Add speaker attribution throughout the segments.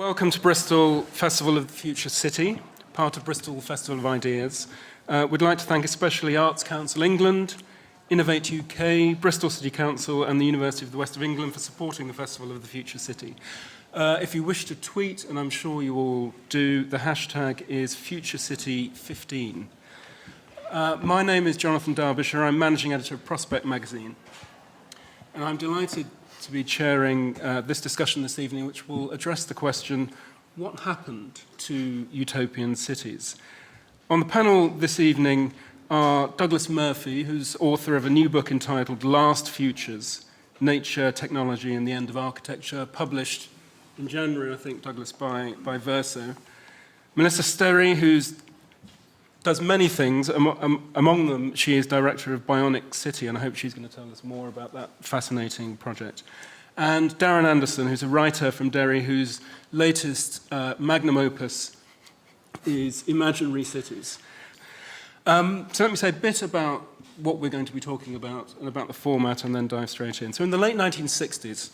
Speaker 1: Welcome to Bristol Festival of the Future City, part of Bristol Festival of Ideas. We'd like to thank especially Arts Council England, Innovate UK, Bristol City Council and the University of the West of England for supporting the Festival of the Future City. If you wish to tweet, and I'm sure you all do, the hashtag is FutureCity15. My name is Jonathan Derbyshire. I'm managing editor of Prospect magazine. And I'm delighted to be chairing this discussion this evening, which will address the question, what happened to utopian cities? On the panel this evening are Douglas Murphy, who's author of a new book entitled Last Futures, Nature, Technology and the End of Architecture, published in January, I think, Douglas, by Verso. Melissa Sterry, who does many things. Among them, she is director of Bionic City, and I hope she's going to tell us more about that fascinating project. And Darran Anderson, who's a writer from Derry, whose latest magnum opus is Imaginary Cities. So let me say a bit about what we're going to be talking about and about the format, and then dive straight in. So in the late 1960s,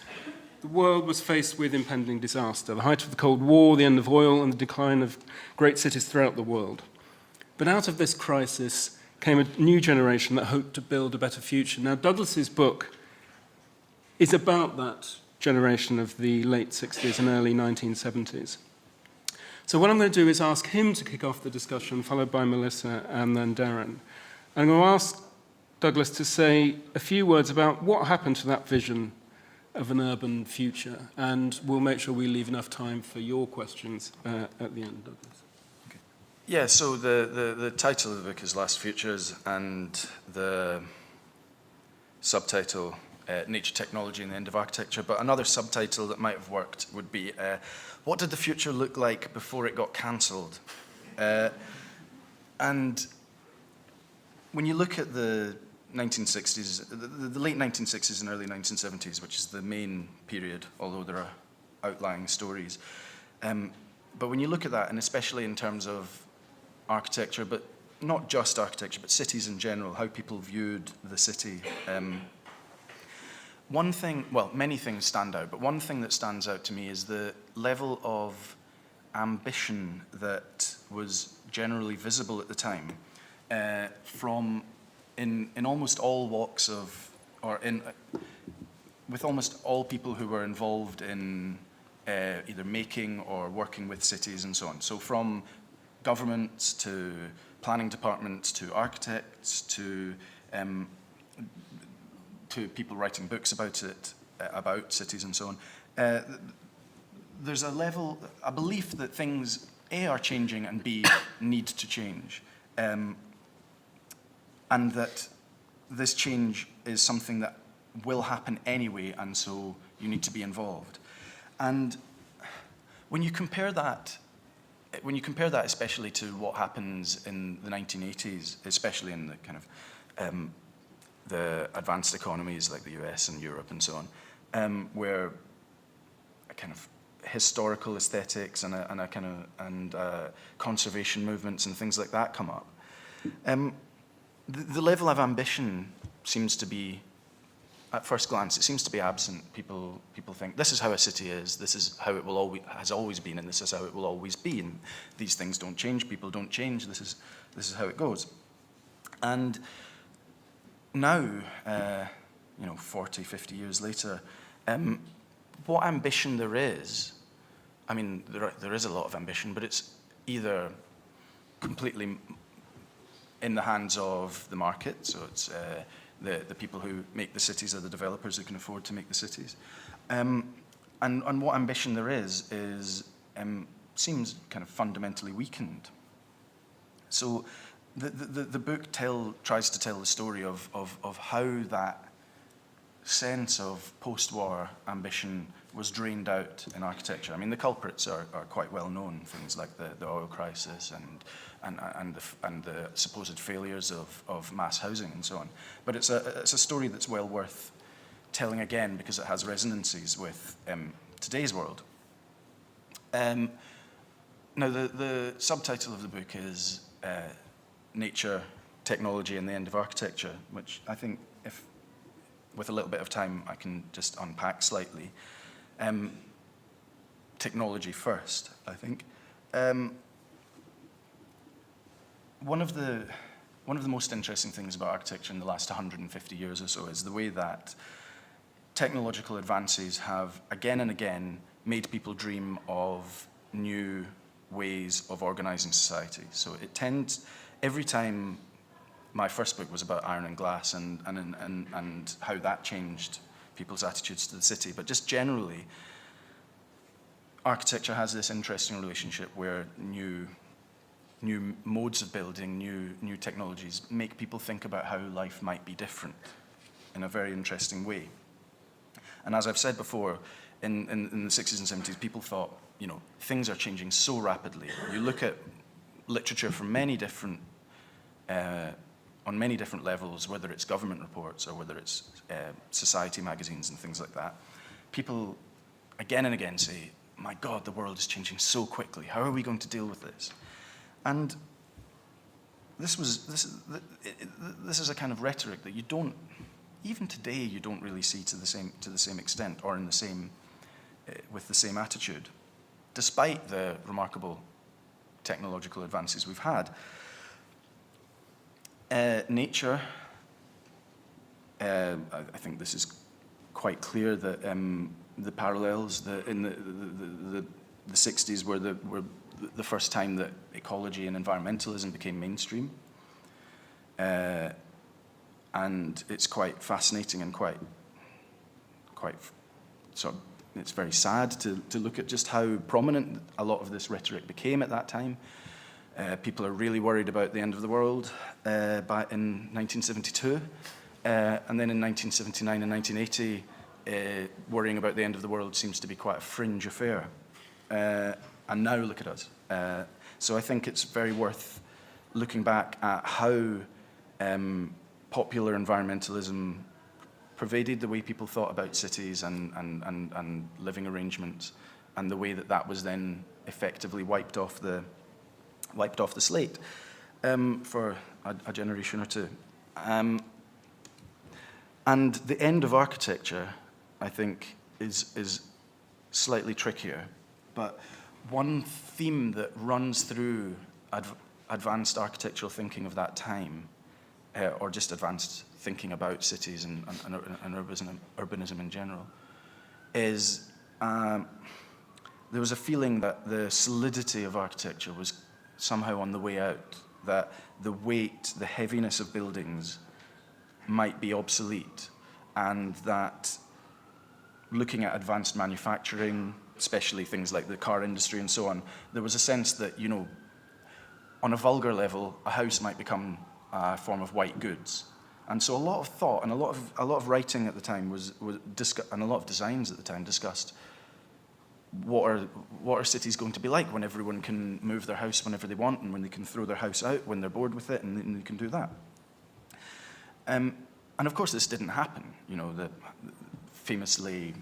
Speaker 1: the world was faced with impending disaster, the height of the Cold War, the end of oil, and the decline of great cities throughout the world. But out of this crisis came a new generation that hoped to build a better future. Now, Douglas's book is about that generation of the late 60s and early 1970s. So what I'm going to do is ask him to kick off the discussion, followed by Melissa and then Darran. I'm going to ask Douglas to say a few words about what happened to that vision of an urban future, and we'll make sure we leave enough time for your questions at the end, Douglas.
Speaker 2: Yeah, so the title of the book is Last Futures, and the subtitle, Nature, Technology and the End of Architecture, but another subtitle that might have worked would be, what did the future look like before it got cancelled? And when you look at the 1960s, the late 1960s and early 1970s, which is the main period, although there are outlying stories, but when you look at that, and especially in terms of architecture, but not just architecture, but cities in general, how people viewed the city. One thing, well, many things stand out, but one thing that stands out to me is the level of ambition that was generally visible at the time, in almost all walks of, or with almost all people who were involved in either making or working with cities and so on. So from governments to planning departments to architects to people writing books about it, about cities and so on. There's a belief that things A, are changing and B, need to change. And that this change is something that will happen anyway, and so you need to be involved. And when you compare that especially to what happens in the 1980s, especially in the kind of the advanced economies like the US and Europe and so on, where a kind of historical aesthetics and conservation movements and things like that come up, the level of ambition seems to be, at first glance, it seems to be absent. People think this is how a city is, this is how it has always been, and this is how it will always be. And these things don't change, people don't change. This is how it goes. And now, 40, 50 years later, what ambition there is, I mean, there is a lot of ambition, but it's either completely in the hands of the market, so it's the people who make the cities are the developers who can afford to make the cities. And what ambition there is seems kind of fundamentally weakened. So the book tries to tell the story of how that sense of post-war ambition was drained out in architecture. I mean, the culprits are quite well known, things like the oil crisis and the supposed failures of mass housing and so on. But it's a story that's well worth telling again because it has resonances with today's world. Now, the subtitle of the book is Nature, Technology and the End of Architecture, which I think, if with a little bit of time, I can just unpack slightly. technology first, I think. One of the most interesting things about architecture in the last 150 years or so is the way that technological advances have again and again made people dream of new ways of organizing society. So it tends, every time, my first book was about iron and glass and how that changed people's attitudes to the city, but just generally, architecture has this interesting relationship where new modes of building, new technologies make people think about how life might be different in a very interesting way. And as I've said before, in the 60s and 70s, people thought, things are changing so rapidly. You look at literature from many different, on many different levels, whether it's government reports or whether it's society magazines and things like that. People again and again say, my God, the world is changing so quickly. How are we going to deal with this? And this is a kind of rhetoric that you don't, even today, you don't really see to the same extent or in the same, with the same attitude, despite the remarkable technological advances we've had. Nature, I think this is quite clear that the parallels in the 60s were the first time that ecology and environmentalism became mainstream. And it's quite fascinating and quite sort of, it's very sad to look at just how prominent a lot of this rhetoric became at that time. People are really worried about the end of the world in 1972. And then in 1979 and 1980, worrying about the end of the world seems to be quite a fringe affair. And now look at us. So I think it's very worth looking back at how popular environmentalism pervaded the way people thought about cities and living arrangements, and the way that was then effectively wiped off the slate for a generation or two. And the end of architecture, I think, is slightly trickier. But one theme that runs through advanced architectural thinking of that time, or just advanced thinking about cities and urbanism in general, is there was a feeling that the solidity of architecture was somehow on the way out, that the weight, the heaviness of buildings might be obsolete, and that looking at advanced manufacturing, especially things like the car industry and so on, there was a sense that, on a vulgar level, a house might become a form of white goods. And so a lot of thought and a lot of writing at the time and a lot of designs at the time discussed what are cities going to be like when everyone can move their house whenever they want, and when they can throw their house out when they're bored with it, and they can do that. And of course this didn't happen. Famously,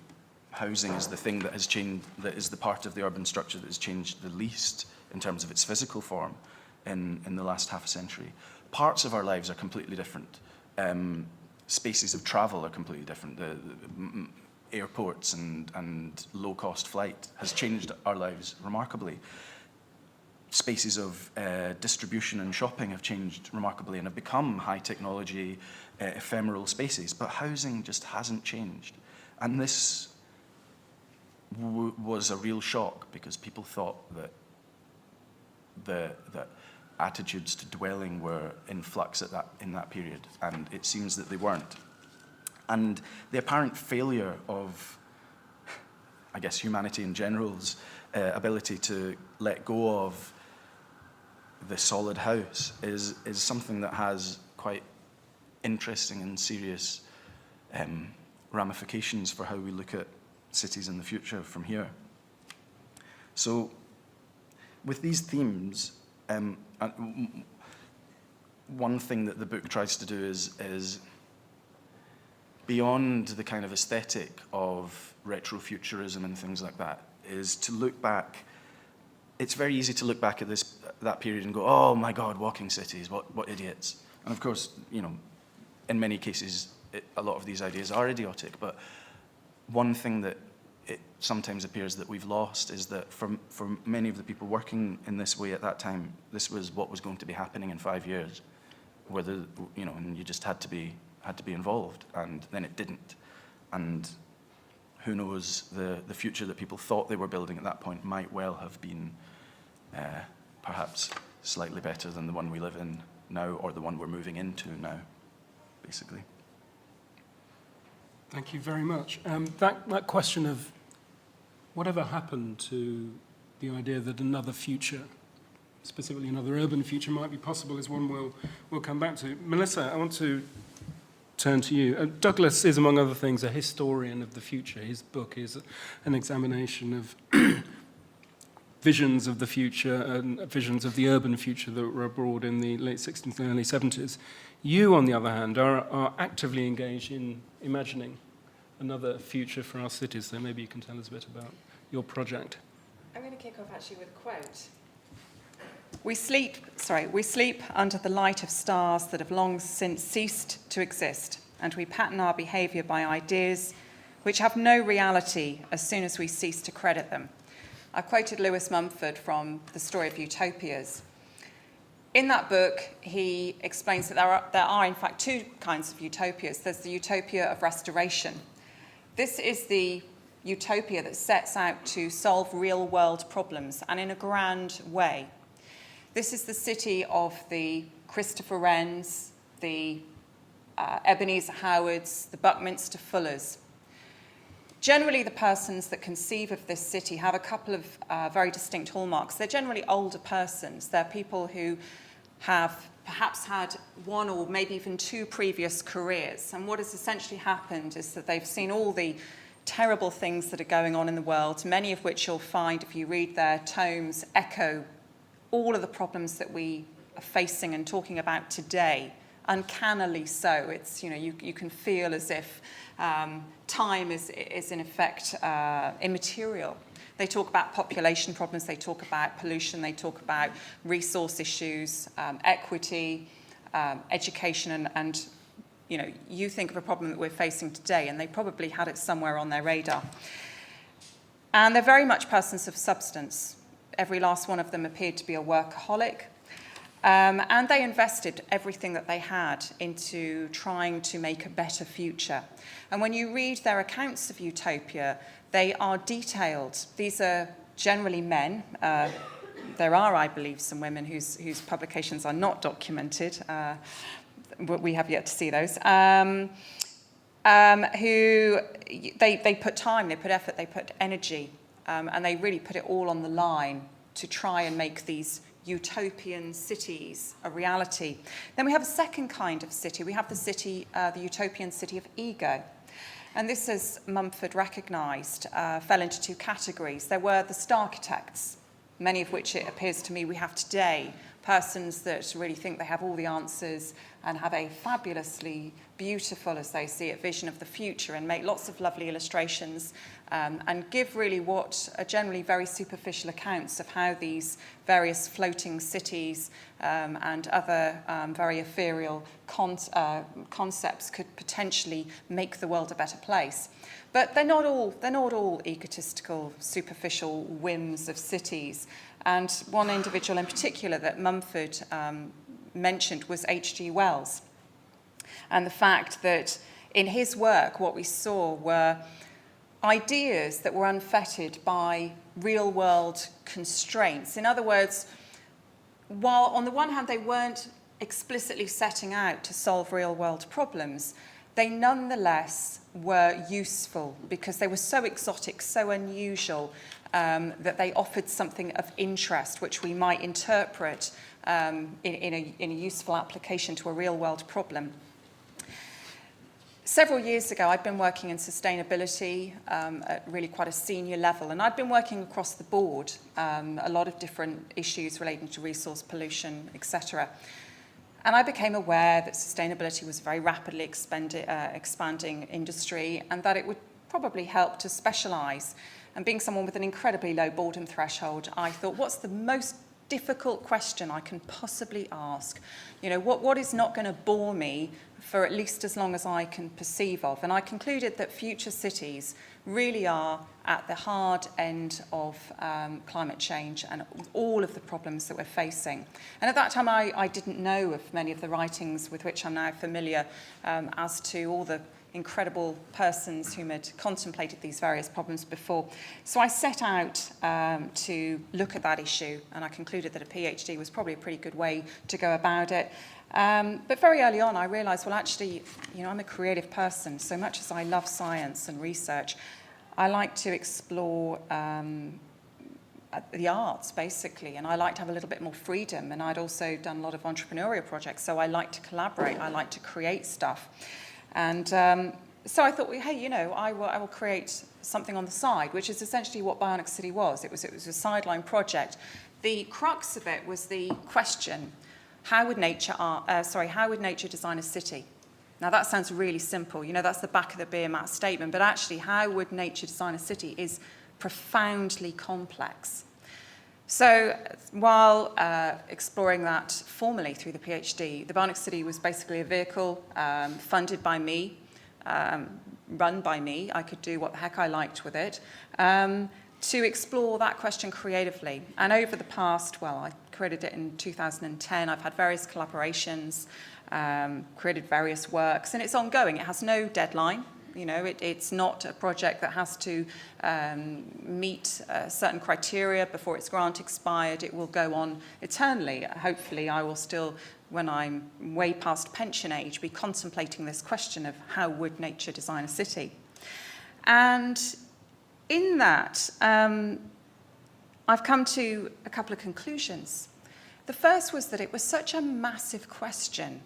Speaker 2: housing is the thing that has changed, that is the part of the urban structure that has changed the least in terms of its physical form in the last half a century. Parts of our lives are completely different. Spaces of travel are completely different. The airports and low-cost flight has changed our lives remarkably. Spaces of distribution and shopping have changed remarkably and have become high-technology, ephemeral spaces, but housing just hasn't changed. And this was a real shock, because people thought that attitudes to dwelling were in flux in that period, and it seems that they weren't. And the apparent failure of, I guess, humanity in general's ability to let go of the solid house is something that has quite interesting and serious ramifications for how we look at cities in the future from here. So with these themes, one thing that the book tries to do is beyond the kind of aesthetic of retrofuturism and things like that, is to look back. It's very easy to look back at that period and go, oh my God, walking cities, what idiots. And of course, in many cases, a lot of these ideas are idiotic, but one thing that it sometimes appears that we've lost is that for many of the people working in this way at that time, this was what was going to be happening in 5 years, whether, you know, and you just had to be involved, and then it didn't. And who knows, the future that people thought they were building at that point might well have been perhaps slightly better than the one we live in now, or the one we're moving into now, basically.
Speaker 1: Thank you very much. That question of whatever happened to the idea that another future, specifically another urban future, might be possible is one we'll come back to. Melissa, I want to turn to you. Douglas is, among other things, a historian of the future. His book is an examination of visions of the future and visions of the urban future that were abroad in the late 60s and early 70s. You, on the other hand, are actively engaged in imagining another future for our cities, so maybe you can tell us a bit about your project.
Speaker 3: I'm going to kick off actually with a quote. We sleep under the light of stars that have long since ceased to exist, and we pattern our behaviour by ideas which have no reality as soon as we cease to credit them. I quoted Lewis Mumford from The Story of Utopias. In that book, he explains that there are in fact two kinds of utopias. There's the utopia of restoration. This is the utopia that sets out to solve real-world problems, and in a grand way. This is the city of the Christopher Wrens, the Ebenezer Howards, the Buckminster Fullers. Generally, the persons that conceive of this city have a couple of very distinct hallmarks. They're generally older persons. They're people who have perhaps had one or maybe even two previous careers. And what has essentially happened is that they've seen all the terrible things that are going on in the world, many of which you'll find, if you read their tomes, echo all of the problems that we are facing and talking about today, uncannily so. It's, you know, you can feel as if time is in effect immaterial. They talk about population problems, they talk about pollution, they talk about resource issues, equity, education, and you know, you think of a problem that we're facing today, and they probably had it somewhere on their radar. And they're very much persons of substance. Every last one of them appeared to be a workaholic. And they invested everything that they had into trying to make a better future. And when you read their accounts of utopia, they are detailed. These are generally men. There are, I believe, some women whose publications are not documented. We have yet to see those. Who they put time, they put effort, they put energy, and they really put it all on the line to try and make these utopian cities a reality. Then we have a second kind of city. We have the city, the utopian city of ego. And this, as Mumford recognised, fell into two categories. There were the star-architects, many of which it appears to me we have today, persons that really think they have all the answers and have a fabulously beautiful, as they see it, vision of the future and make lots of lovely illustrations and give really what are generally very superficial accounts of how these various floating cities and other very ethereal concepts could potentially make the world a better place. But they're not all egotistical, superficial whims of cities. And one individual in particular that Mumford mentioned was H.G. Wells. And the fact that in his work, what we saw were ideas that were unfettered by real-world constraints. In other words, while on the one hand they weren't explicitly setting out to solve real-world problems, they nonetheless were useful because they were so exotic, so unusual, that they offered something of interest which we might interpret in a useful application to a real-world problem. Several years ago, I'd been working in sustainability at really quite a senior level, and I'd been working across the board, a lot of different issues relating to resource pollution, etc. And I became aware that sustainability was a very rapidly expanding industry, and that it would probably help to specialise. And being someone with an incredibly low boredom threshold, I thought, what's the most difficult question I can possibly ask. You know, what is not going to bore me for at least as long as I can perceive of? And I concluded that future cities really are at the hard end of climate change and all of the problems that we're facing. And at that time, I didn't know of many of the writings with which I'm now familiar as to all the incredible persons whom had contemplated these various problems before. So I set out to look at that issue, and I concluded that a PhD was probably a pretty good way to go about it. But very early on, I realised, well, actually, you know, I'm a creative person. So much as I love science and research, I like to explore the arts, basically, and I like to have a little bit more freedom. And I'd also done a lot of entrepreneurial projects, so I like to collaborate. I like to create stuff. And so I thought, well, hey, you know, I will create something on the side, which is essentially what Bionic City was. It was a sideline project. The crux of it was the question: how would nature design a city? Now that sounds really simple. You know, that's the back of the Biomimetic statement. But actually, how would nature design a city is profoundly complex. So while exploring that formally through the PhD, the Bionic City was basically a vehicle funded by me, run by me. I could do what the heck I liked with it, to explore that question creatively. And over the past, well, I created it in 2010. I've had various collaborations, created various works, and it's ongoing. It has no deadline. You know, it's not a project that has to meet certain criteria before its grant expired. It will go on eternally. Hopefully, I will still, when I'm way past pension age, be contemplating this question of how would nature design a city. And in that, I've come to a couple of conclusions. The first was that it was such a massive question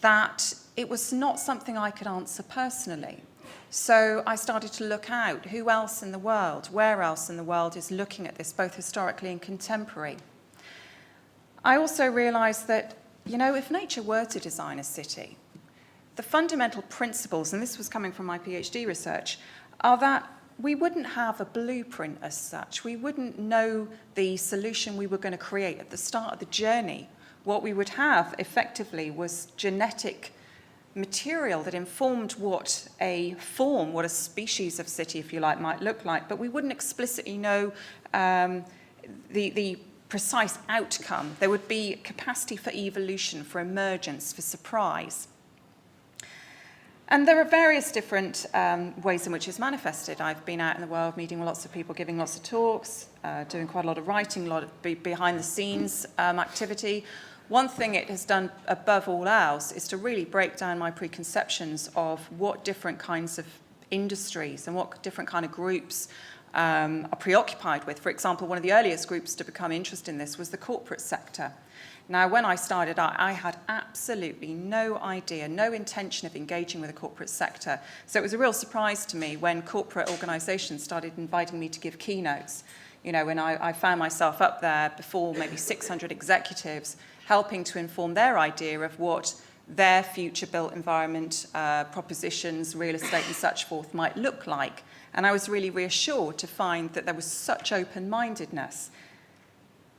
Speaker 3: that it was not something I could answer personally. So I started to look out. Who else in the world, where else in the world is looking at this, both historically and contemporary? I also realised that, you know, if nature were to design a city, the fundamental principles, and this was coming from my PhD research, are that we wouldn't have a blueprint as such. We wouldn't know the solution we were going to create at the start of the journey. What we would have, effectively, was genetic material that informed what a form, what a species of city, if you like, might look like, but we wouldn't explicitly know the precise outcome. There would be capacity for evolution, for emergence, for surprise. And there are various different ways in which it's manifested. I've been out in the world meeting with lots of people, giving lots of talks, doing quite a lot of writing, a lot of behind-the-scenes activity. One thing it has done above all else is to really break down my preconceptions of what different kinds of industries and what different kind of groups are preoccupied with. For example, one of the earliest groups to become interested in this was the corporate sector. Now, when I started out, I had absolutely no idea, no intention of engaging with the corporate sector. So it was a real surprise to me when corporate organisations started inviting me to give keynotes. You know, when I found myself up there before maybe 600 executives, helping to inform their idea of what their future built environment propositions, real estate and such forth might look like. And I was really reassured to find that there was such open-mindedness.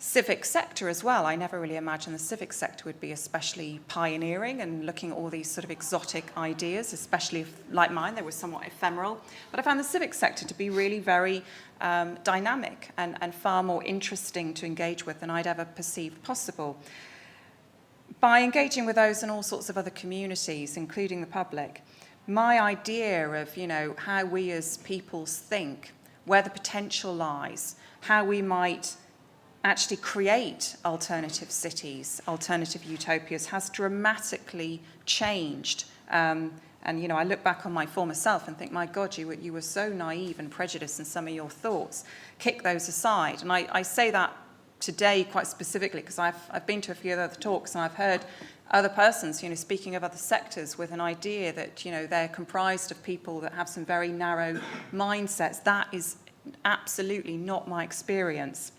Speaker 3: Civic sector as well. I never really imagined the civic sector would be especially pioneering and looking at all these sort of exotic ideas, especially if, like mine, they were somewhat ephemeral. But I found the civic sector to be really very dynamic and far more interesting to engage with than I'd ever perceived possible. By engaging with those and all sorts of other communities, including the public, my idea of, you know, how we as peoples think, where the potential lies, how we might actually create alternative cities, alternative utopias, has dramatically changed. And, you know, I look back on my former self and think, my God, you were so naive and prejudiced in some of your thoughts. Kick those aside. And I say that today quite specifically because I've been to a few other talks and I've heard other persons, you know, speaking of other sectors with an idea that, you know, they're comprised of people that have some very narrow mindsets. That is absolutely not my experience.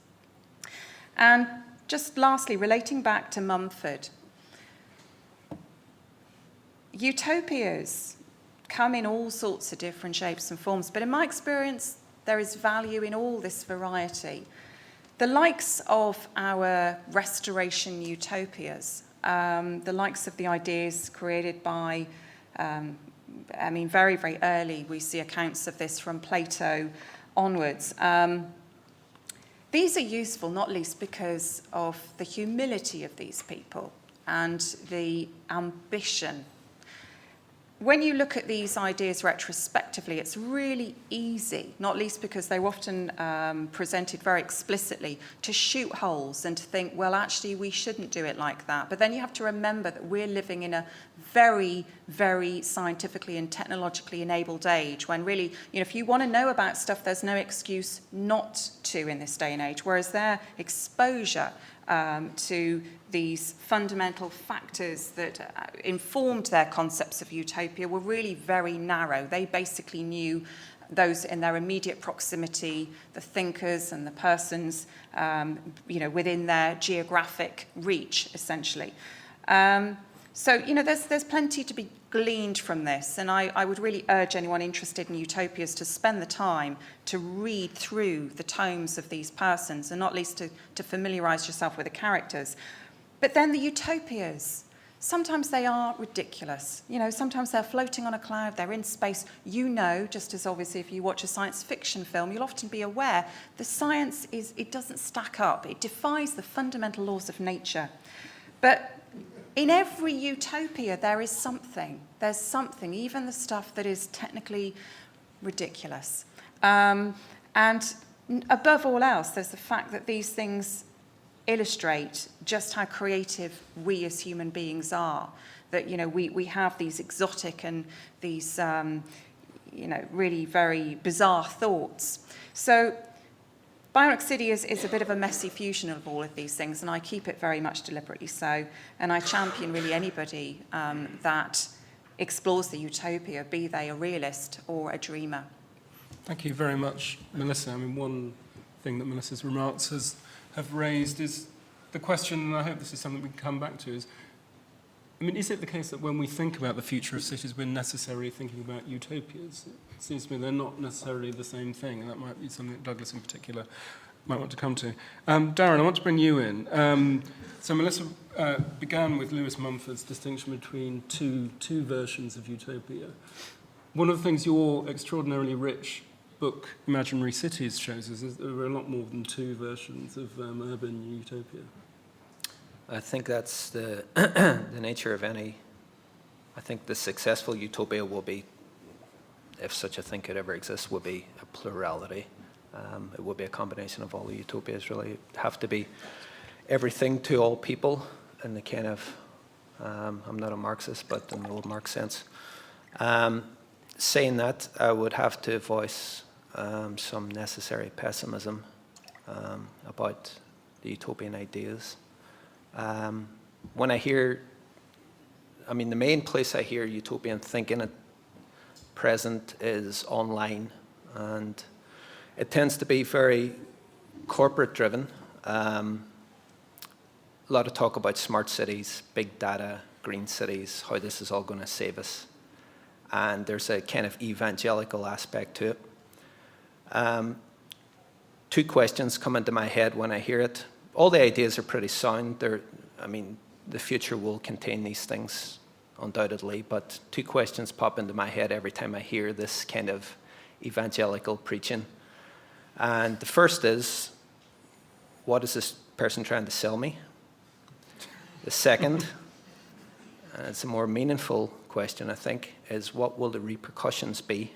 Speaker 3: And just lastly, relating back to Mumford, utopias come in all sorts of different shapes and forms, but in my experience, there is value in all this variety. The likes of our restoration utopias, the likes of the ideas created by, very, very early, we see accounts of this from Plato onwards. These are useful, not least because of the humility of these people and the ambition. When you look at these ideas retrospectively, it's really easy, not least because they're often presented very explicitly, to shoot holes and to think, well, actually, we shouldn't do it like that. But then you have to remember that we're living in a very, very scientifically and technologically enabled age when really, if you want to know about stuff, there's no excuse not to in this day and age, whereas their exposure to these fundamental factors that informed their concepts of utopia were really very narrow. They basically knew those in their immediate proximity, the thinkers and the persons, within their geographic reach, essentially. There's plenty to be gleaned from this, and I would really urge anyone interested in utopias to spend the time to read through the tomes of these persons, and not least to familiarise yourself with the characters. But then the utopias, sometimes they are ridiculous. Sometimes they're floating on a cloud, they're in space. Just as obviously if you watch a science fiction film, you'll often be aware the science it doesn't stack up. It defies the fundamental laws of nature. But in every utopia, there is something. There's something, even the stuff that is technically ridiculous. And above all else, there's the fact that these things illustrate just how creative we as human beings are. That, we have these exotic and these, really very bizarre thoughts. So Bionic City is a bit of a messy fusion of all of these things, and I keep it very much deliberately so. And I champion really anybody that explores the utopia, be they a realist or a dreamer.
Speaker 1: Thank you very much, Melissa. One thing that Melissa's remarks have raised is the question, and I hope this is something we can come back to, is it the case that when we think about the future of cities, we're necessarily thinking about utopias? It seems to me they're not necessarily the same thing, and that might be something that Douglas in particular might want to come to. Darran, I want to bring you in. So Melissa began with Lewis Mumford's distinction between two versions of utopia. One of the things your extraordinarily rich book, Imaginary Cities, shows us is there are a lot more than two versions of urban utopia.
Speaker 4: I think that's the the nature of any. I think the successful utopia will be, if such a thing could ever exist, will be a plurality. It will be a combination of all the utopias. Really, have to be everything to all people in the kind of. I'm not a Marxist, but in the old Marx sense. Saying that, I would have to voice some necessary pessimism about the utopian ideas. When I hear, the main place I hear utopian thinking at present is online, and it tends to be very corporate driven. A lot of talk about smart cities, big data, green cities, how this is all going to save us. And there's a kind of evangelical aspect to it. Two questions come into my head when I hear it. All the ideas are pretty sound. The future will contain these things, undoubtedly, but two questions pop into my head every time I hear this kind of evangelical preaching. And the first is, what is this person trying to sell me? The second, and it's a more meaningful question, I think, is what will the repercussions be,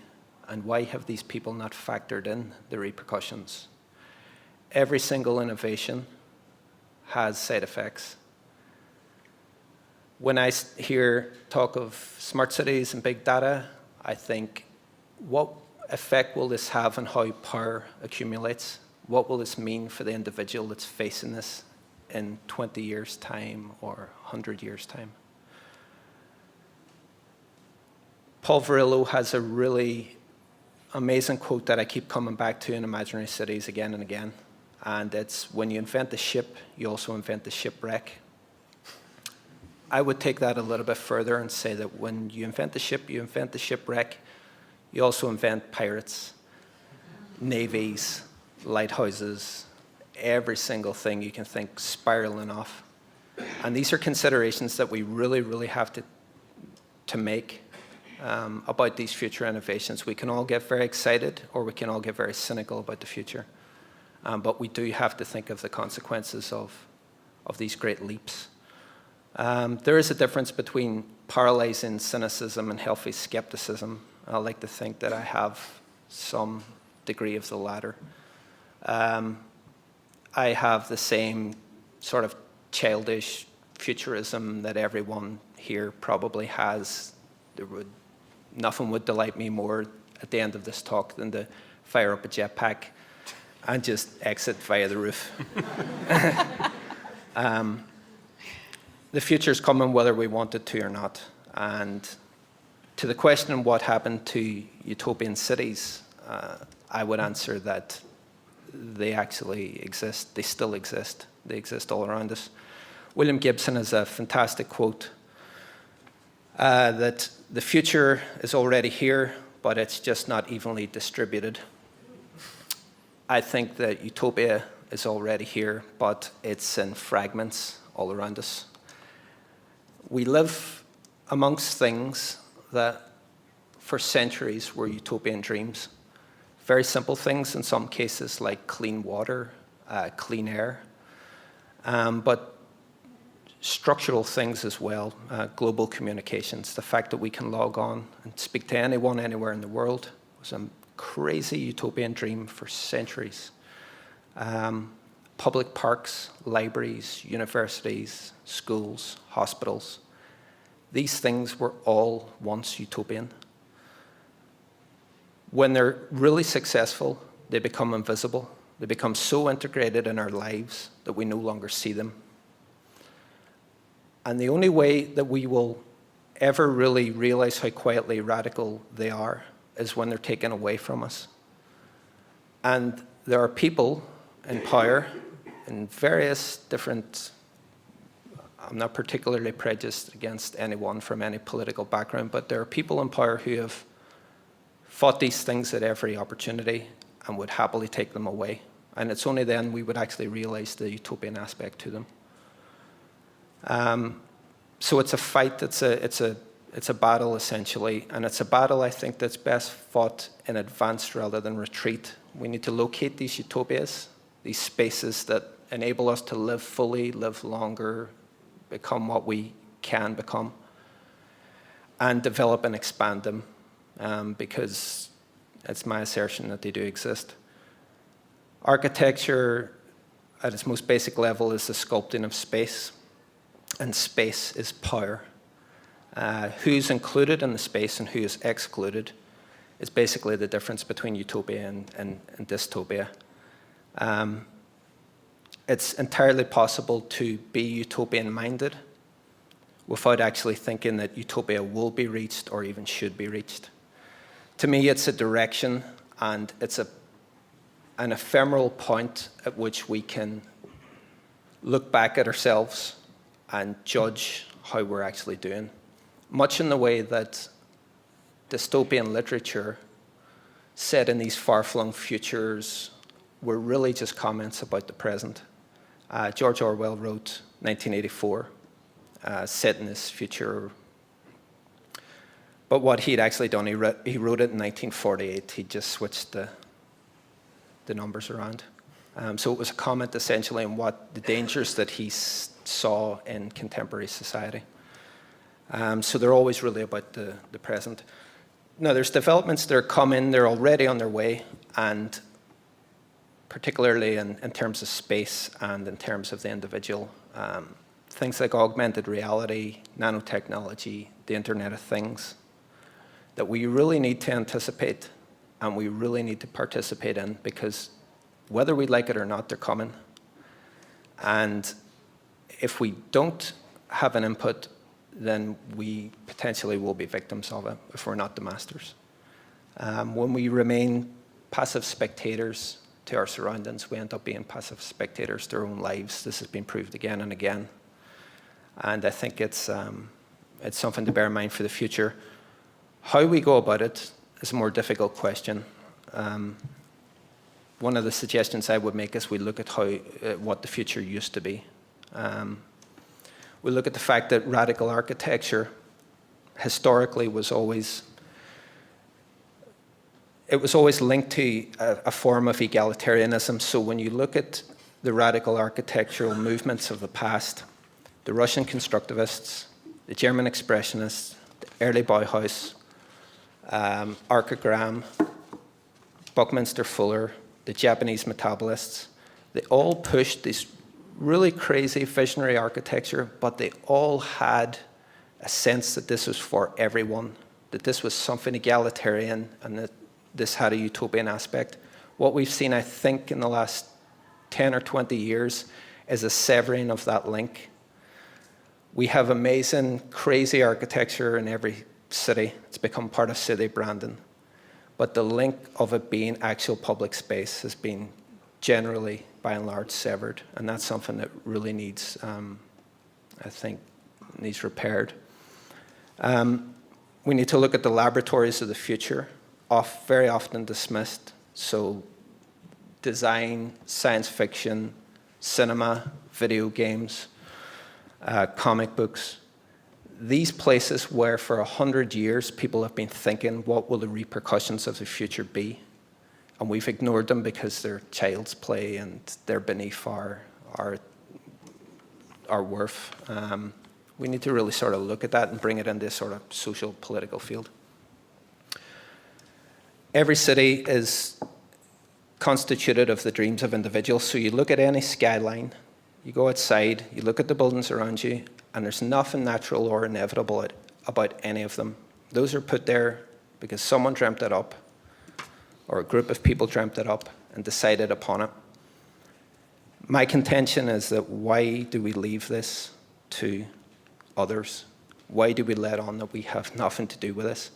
Speaker 4: and why have these people not factored in the repercussions? Every single innovation has side effects. When I hear talk of smart cities and big data, I think, what effect will this have on how power accumulates? What will this mean for the individual that's facing this in 20 years' time or 100 years' time? Paul Virillo has a really amazing quote that I keep coming back to in Imaginary Cities again and again. And it's, when you invent the ship, you also invent the shipwreck. I would take that a little bit further and say that when you invent the ship, you invent the shipwreck, you also invent pirates, navies, lighthouses, every single thing you can think spiraling off. And these are considerations that we really, really have to make about these future innovations. We can all get very excited, or we can all get very cynical about the future. But we do have to think of the consequences of these great leaps. There is a difference between paralyzing cynicism and healthy skepticism. I like to think that I have some degree of the latter. I have the same sort of childish futurism that everyone here probably has. Nothing would delight me more at the end of this talk than to fire up a jetpack and just exit via the roof. The future's coming whether we want it to or not. And to the question, what happened to utopian cities, I would answer that they actually exist. They still exist. They exist all around us. William Gibson has a fantastic quote that the future is already here, but it's just not evenly distributed. I think that utopia is already here, but it's in fragments all around us. We live amongst things that for centuries were utopian dreams. Very simple things in some cases, like clean water, clean air, but structural things as well, global communications. The fact that we can log on and speak to anyone anywhere in the world was a crazy utopian dream for centuries. Public parks, libraries, universities, schools, hospitals. These things were all once utopian. When they're really successful, they become invisible. They become so integrated in our lives that we no longer see them. And the only way that we will ever really realize how quietly radical they are is when they're taken away from us. And there are people in power in various different, I'm not particularly prejudiced against anyone from any political background, but there are people in power who have fought these things at every opportunity and would happily take them away. And it's only then we would actually realize the utopian aspect to them. So it's a fight, it's a battle essentially, and it's a battle I think that's best fought in advance rather than retreat. We need to locate these utopias, these spaces that enable us to live fully, live longer, become what we can become, and develop and expand them, because it's my assertion that they do exist. Architecture, at its most basic level, is the sculpting of space, and space is power. Who's included in the space and who is excluded is basically the difference between utopia and dystopia. It's entirely possible to be utopian-minded without actually thinking that utopia will be reached or even should be reached. To me, it's a direction, and it's an ephemeral point at which we can look back at ourselves and judge how we're actually doing. Much in the way that dystopian literature set in these far-flung futures were really just comments about the present. George Orwell wrote 1984, set in this future. But what he'd actually done, he wrote it in 1948. He just switched the numbers around. So it was a comment essentially on what the dangers that he saw in contemporary society. So they're always really about the present. Now, there's developments that are coming, they're already on their way, and particularly in terms of space and in terms of the individual. Things like augmented reality, nanotechnology, the Internet of Things, that we really need to anticipate and we really need to participate in, because whether we like it or not, they're coming. And if we don't have an input, then we potentially will be victims of it if we're not the masters. When we remain passive spectators to our surroundings, we end up being passive spectators to our own lives. This has been proved again and again. And I think it's something to bear in mind for the future. How we go about it is a more difficult question. one of the suggestions I would make is we look at how what the future used to be. We look at the fact that radical architecture historically was always linked to a form of egalitarianism. So when you look at the radical architectural movements of the past, the Russian constructivists, the German expressionists, the early Bauhaus, ARCA Graham, Buckminster Fuller, the Japanese metabolists, they all pushed this really crazy visionary architecture, but they all had a sense that this was for everyone, that this was something egalitarian, and that this had a utopian aspect. What we've seen, I think, in the last 10 or 20 years is a severing of that link. We have amazing, crazy architecture in every city. It's become part of city branding. But the link of it being actual public space has been generally, by and large, severed. And that's something that really needs, I think, needs repaired. We need to look at the laboratories of the future, very often dismissed. So design, science fiction, cinema, video games, comic books. These places where for 100 years people have been thinking, what will the repercussions of the future be? And we've ignored them because they're child's play and they're beneath our worth. We need to really sort of look at that and bring it into this sort of social political field. Every city is constituted of the dreams of individuals. So you look at any skyline, you go outside, you look at the buildings around you, and there's nothing natural or inevitable about any of them. Those are put there because someone dreamt it up, or a group of people dreamt it up and decided upon it. My contention is that why do we leave this to others? Why do we let on that we have nothing to do with this?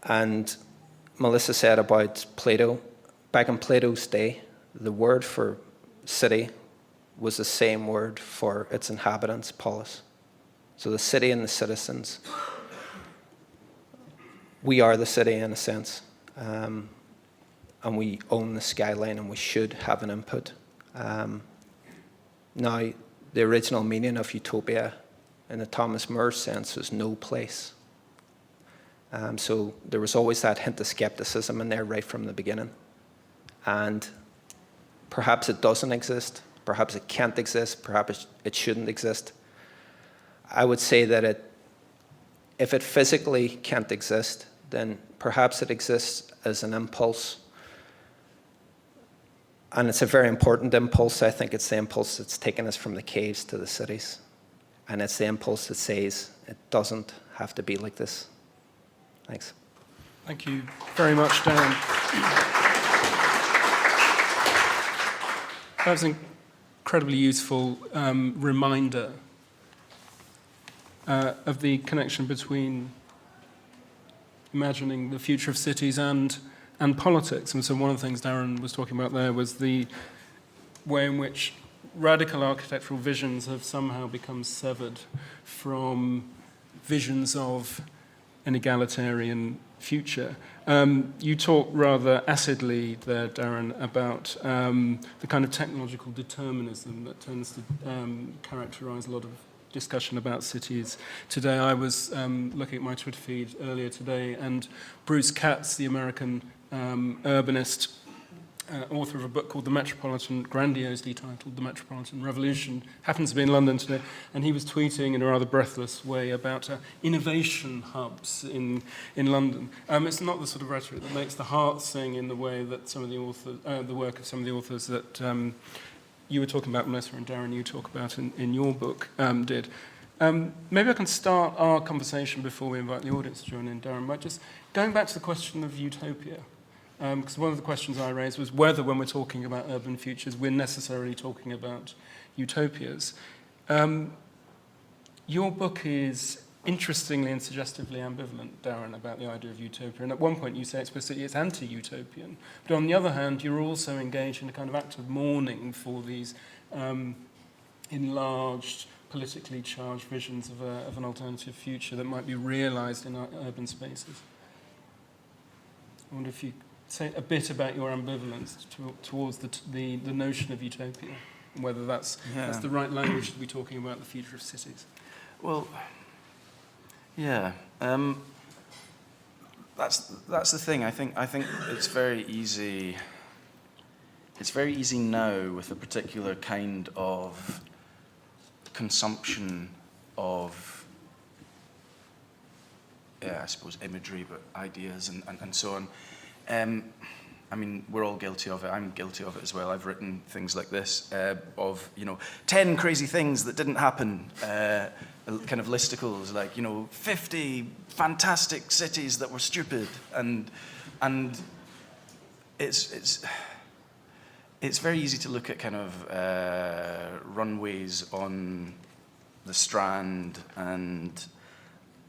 Speaker 4: And Melissa said about Plato, back in Plato's day, the word for city was the same word for its inhabitants, polis. So the city and the citizens. We are the city in a sense. And we own the skyline and we should have an input. Now, the original meaning of utopia in the Thomas More sense was no place. So there was always that hint of skepticism in there right from the beginning. And perhaps it doesn't exist. Perhaps it can't exist. Perhaps it shouldn't exist. I would say that if it physically can't exist, then perhaps it exists as an impulse. And it's a very important impulse. I think it's the impulse that's taken us from the caves to the cities. And it's the impulse that says it doesn't have to be like this. Thanks.
Speaker 1: Thank you very much, Darran. That was an incredibly useful reminder of the connection between imagining the future of cities and politics. And so one of the things Darran was talking about there was the way in which radical architectural visions have somehow become severed from visions of an egalitarian future. You talk rather acidly there, Darran, about the kind of technological determinism that tends to characterize a lot of discussion about cities today. I was looking at my Twitter feed earlier today, and Bruce Katz, the American urbanist, author of a book called The Metropolitan, grandiosely titled The Metropolitan Revolution, happens to be in London today, and he was tweeting in a rather breathless way about innovation hubs in London. It's not the sort of rhetoric that makes the heart sing in the way that some of the authors, the work of some of the authors that you were talking about, Melissa, and Darran, you talk about in your book, did. Maybe I can start our conversation before we invite the audience to join in, Darran, by just going back to the question of utopia. Because one of the questions I raised was whether, when we're talking about urban futures, we're necessarily talking about utopias. Your book is interestingly and suggestively ambivalent, Darran, about the idea of utopia. And at one point you say explicitly it's anti-utopian. But on the other hand, you're also engaged in a kind of act of mourning for these enlarged, politically charged visions of an alternative future that might be realized in our urban spaces. I wonder if you say a bit about your ambivalence towards the notion of utopia, and whether that's the right language to be talking about the future of cities.
Speaker 2: Well, yeah, that's the thing. I think it's very easy. It's very easy now with a particular kind of consumption of, I suppose, imagery, but ideas and so on. I mean, we're all guilty of it. I'm guilty of it as well. I've written things like this of, 10 crazy things that didn't happen, kind of listicles, like, 50 fantastic cities that were stupid. And it's very easy to look at kind of runways on the Strand and,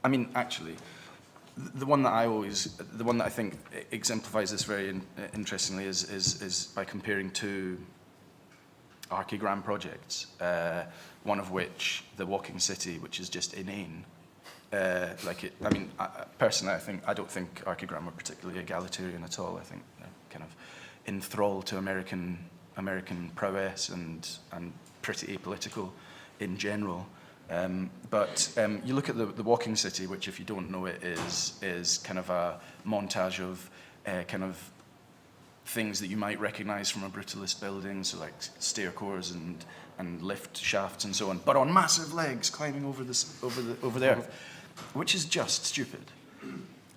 Speaker 2: I mean, actually, the one that I think exemplifies this very interestingly is by comparing two ARCA Graham projects, one of which, the Walking City, which is just inane. Personally, I don't think ARCA Graham are particularly egalitarian at all. I think they're kind of enthralled to American prowess and pretty apolitical in general. But you look at the Walking City, which, if you don't know it, is kind of a montage of kind of things that you might recognise from a brutalist building, so like stair cores and lift shafts and so on, but on massive legs climbing over the earth, which is just stupid.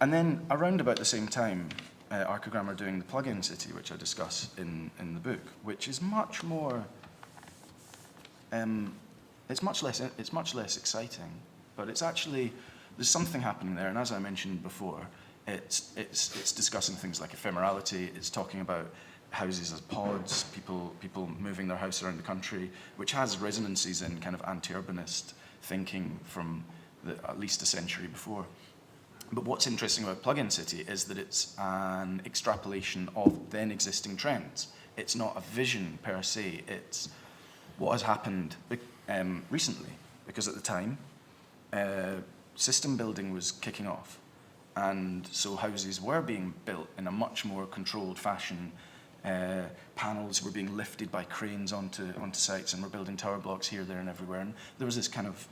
Speaker 2: And then around about the same time, ARCA Graham are doing the plug-in city, which I discuss in the book, which is much more. It's much less exciting, but it's actually, there's something happening there, and as I mentioned before, it's discussing things like ephemerality. It's talking about houses as pods, people moving their house around the country, which has resonances in kind of anti-urbanist thinking from at least a century before. But what's interesting about Plug-in City is that it's an extrapolation of then existing trends. It's not a vision per se, it's what has happened recently, because at the time, system building was kicking off, and so houses were being built in a much more controlled fashion. Panels were being lifted by cranes onto sites, and we're building tower blocks here, there, and everywhere. And there was this kind of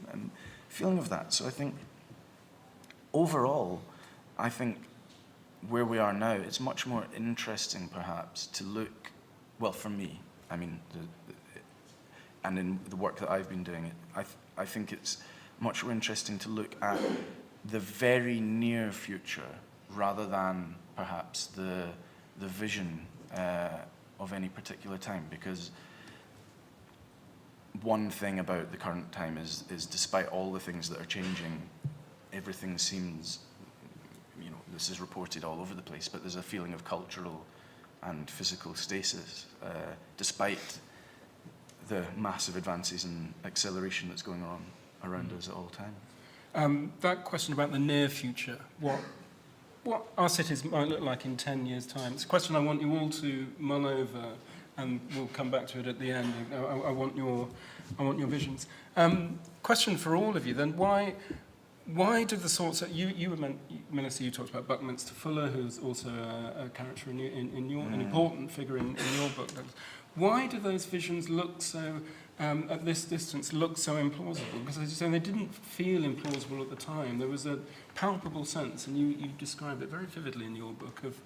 Speaker 2: feeling of that. So I think overall, where we are now, it's much more interesting, perhaps, to look. Well, for me, I mean, and in the work that I've been doing, I think it's much more interesting to look at the very near future rather than perhaps the vision of any particular time. Because one thing about the current time is despite all the things that are changing, everything seems, this is reported all over the place, but there's a feeling of cultural and physical stasis, despite the massive advances and acceleration that's going on around us at all times.
Speaker 1: That question about the near future, what our cities might look like in 10 years' time, it's a question I want you all to mull over, and we'll come back to it at the end. I want your visions. Question for all of you then, why do the sorts that you were, Melissa, you talked about Buckminster Fuller, who's also a character in your, an important figure in your book. Why do those visions look so, at this distance, look so implausible? Because as you say, they didn't feel implausible at the time. There was a palpable sense, and you described it very vividly in your book, of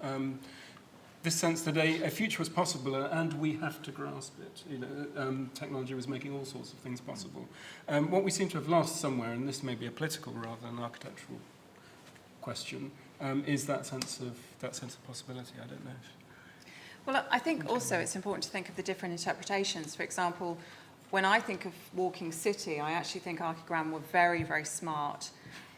Speaker 1: this sense that a future was possible and we have to grasp it. Technology was making all sorts of things possible. What we seem to have lost somewhere, and this may be a political rather than an architectural question, is that sense of possibility. I don't know.
Speaker 3: Well, I think also it's important to think of the different interpretations. For example, when I think of Walking City, I actually think ARCA Graham were very, very smart.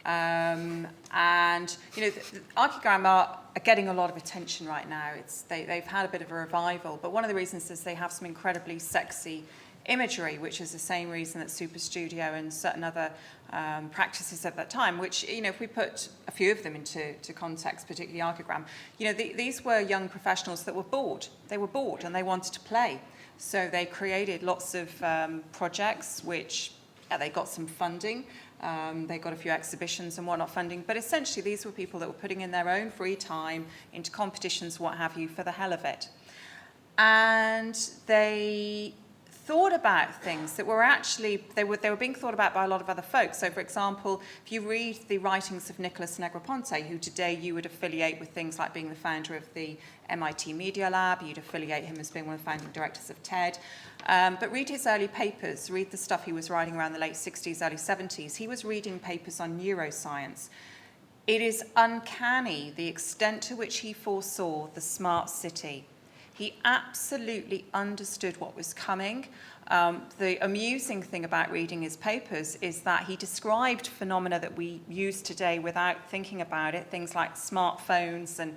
Speaker 3: And, ARCA Graham are getting a lot of attention right now. They've had a bit of a revival, but one of the reasons is they have some incredibly sexy imagery, which is the same reason that Super Studio and certain other practices at that time, which, if we put a few of them into context, particularly ARCA Graham, these were young professionals that were bored. They were bored and they wanted to play. So they created lots of projects which they got some funding, They got a few exhibitions and whatnot funding, but essentially these were people that were putting in their own free time into competitions, what have you, for the hell of it. And they thought about things that were actually, they were being thought about by a lot of other folks. So, for example, if you read the writings of Nicholas Negroponte, who today you would affiliate with things like being the founder of the MIT Media Lab, you'd affiliate him as being one of the founding directors of TED. But read his early papers, read the stuff he was writing around the late 60s, early 70s. He was reading papers on neuroscience. It is uncanny the extent to which he foresaw the smart city. He absolutely understood what was coming. The amusing thing about reading his papers is that he described phenomena that we use today without thinking about it, things like smartphones and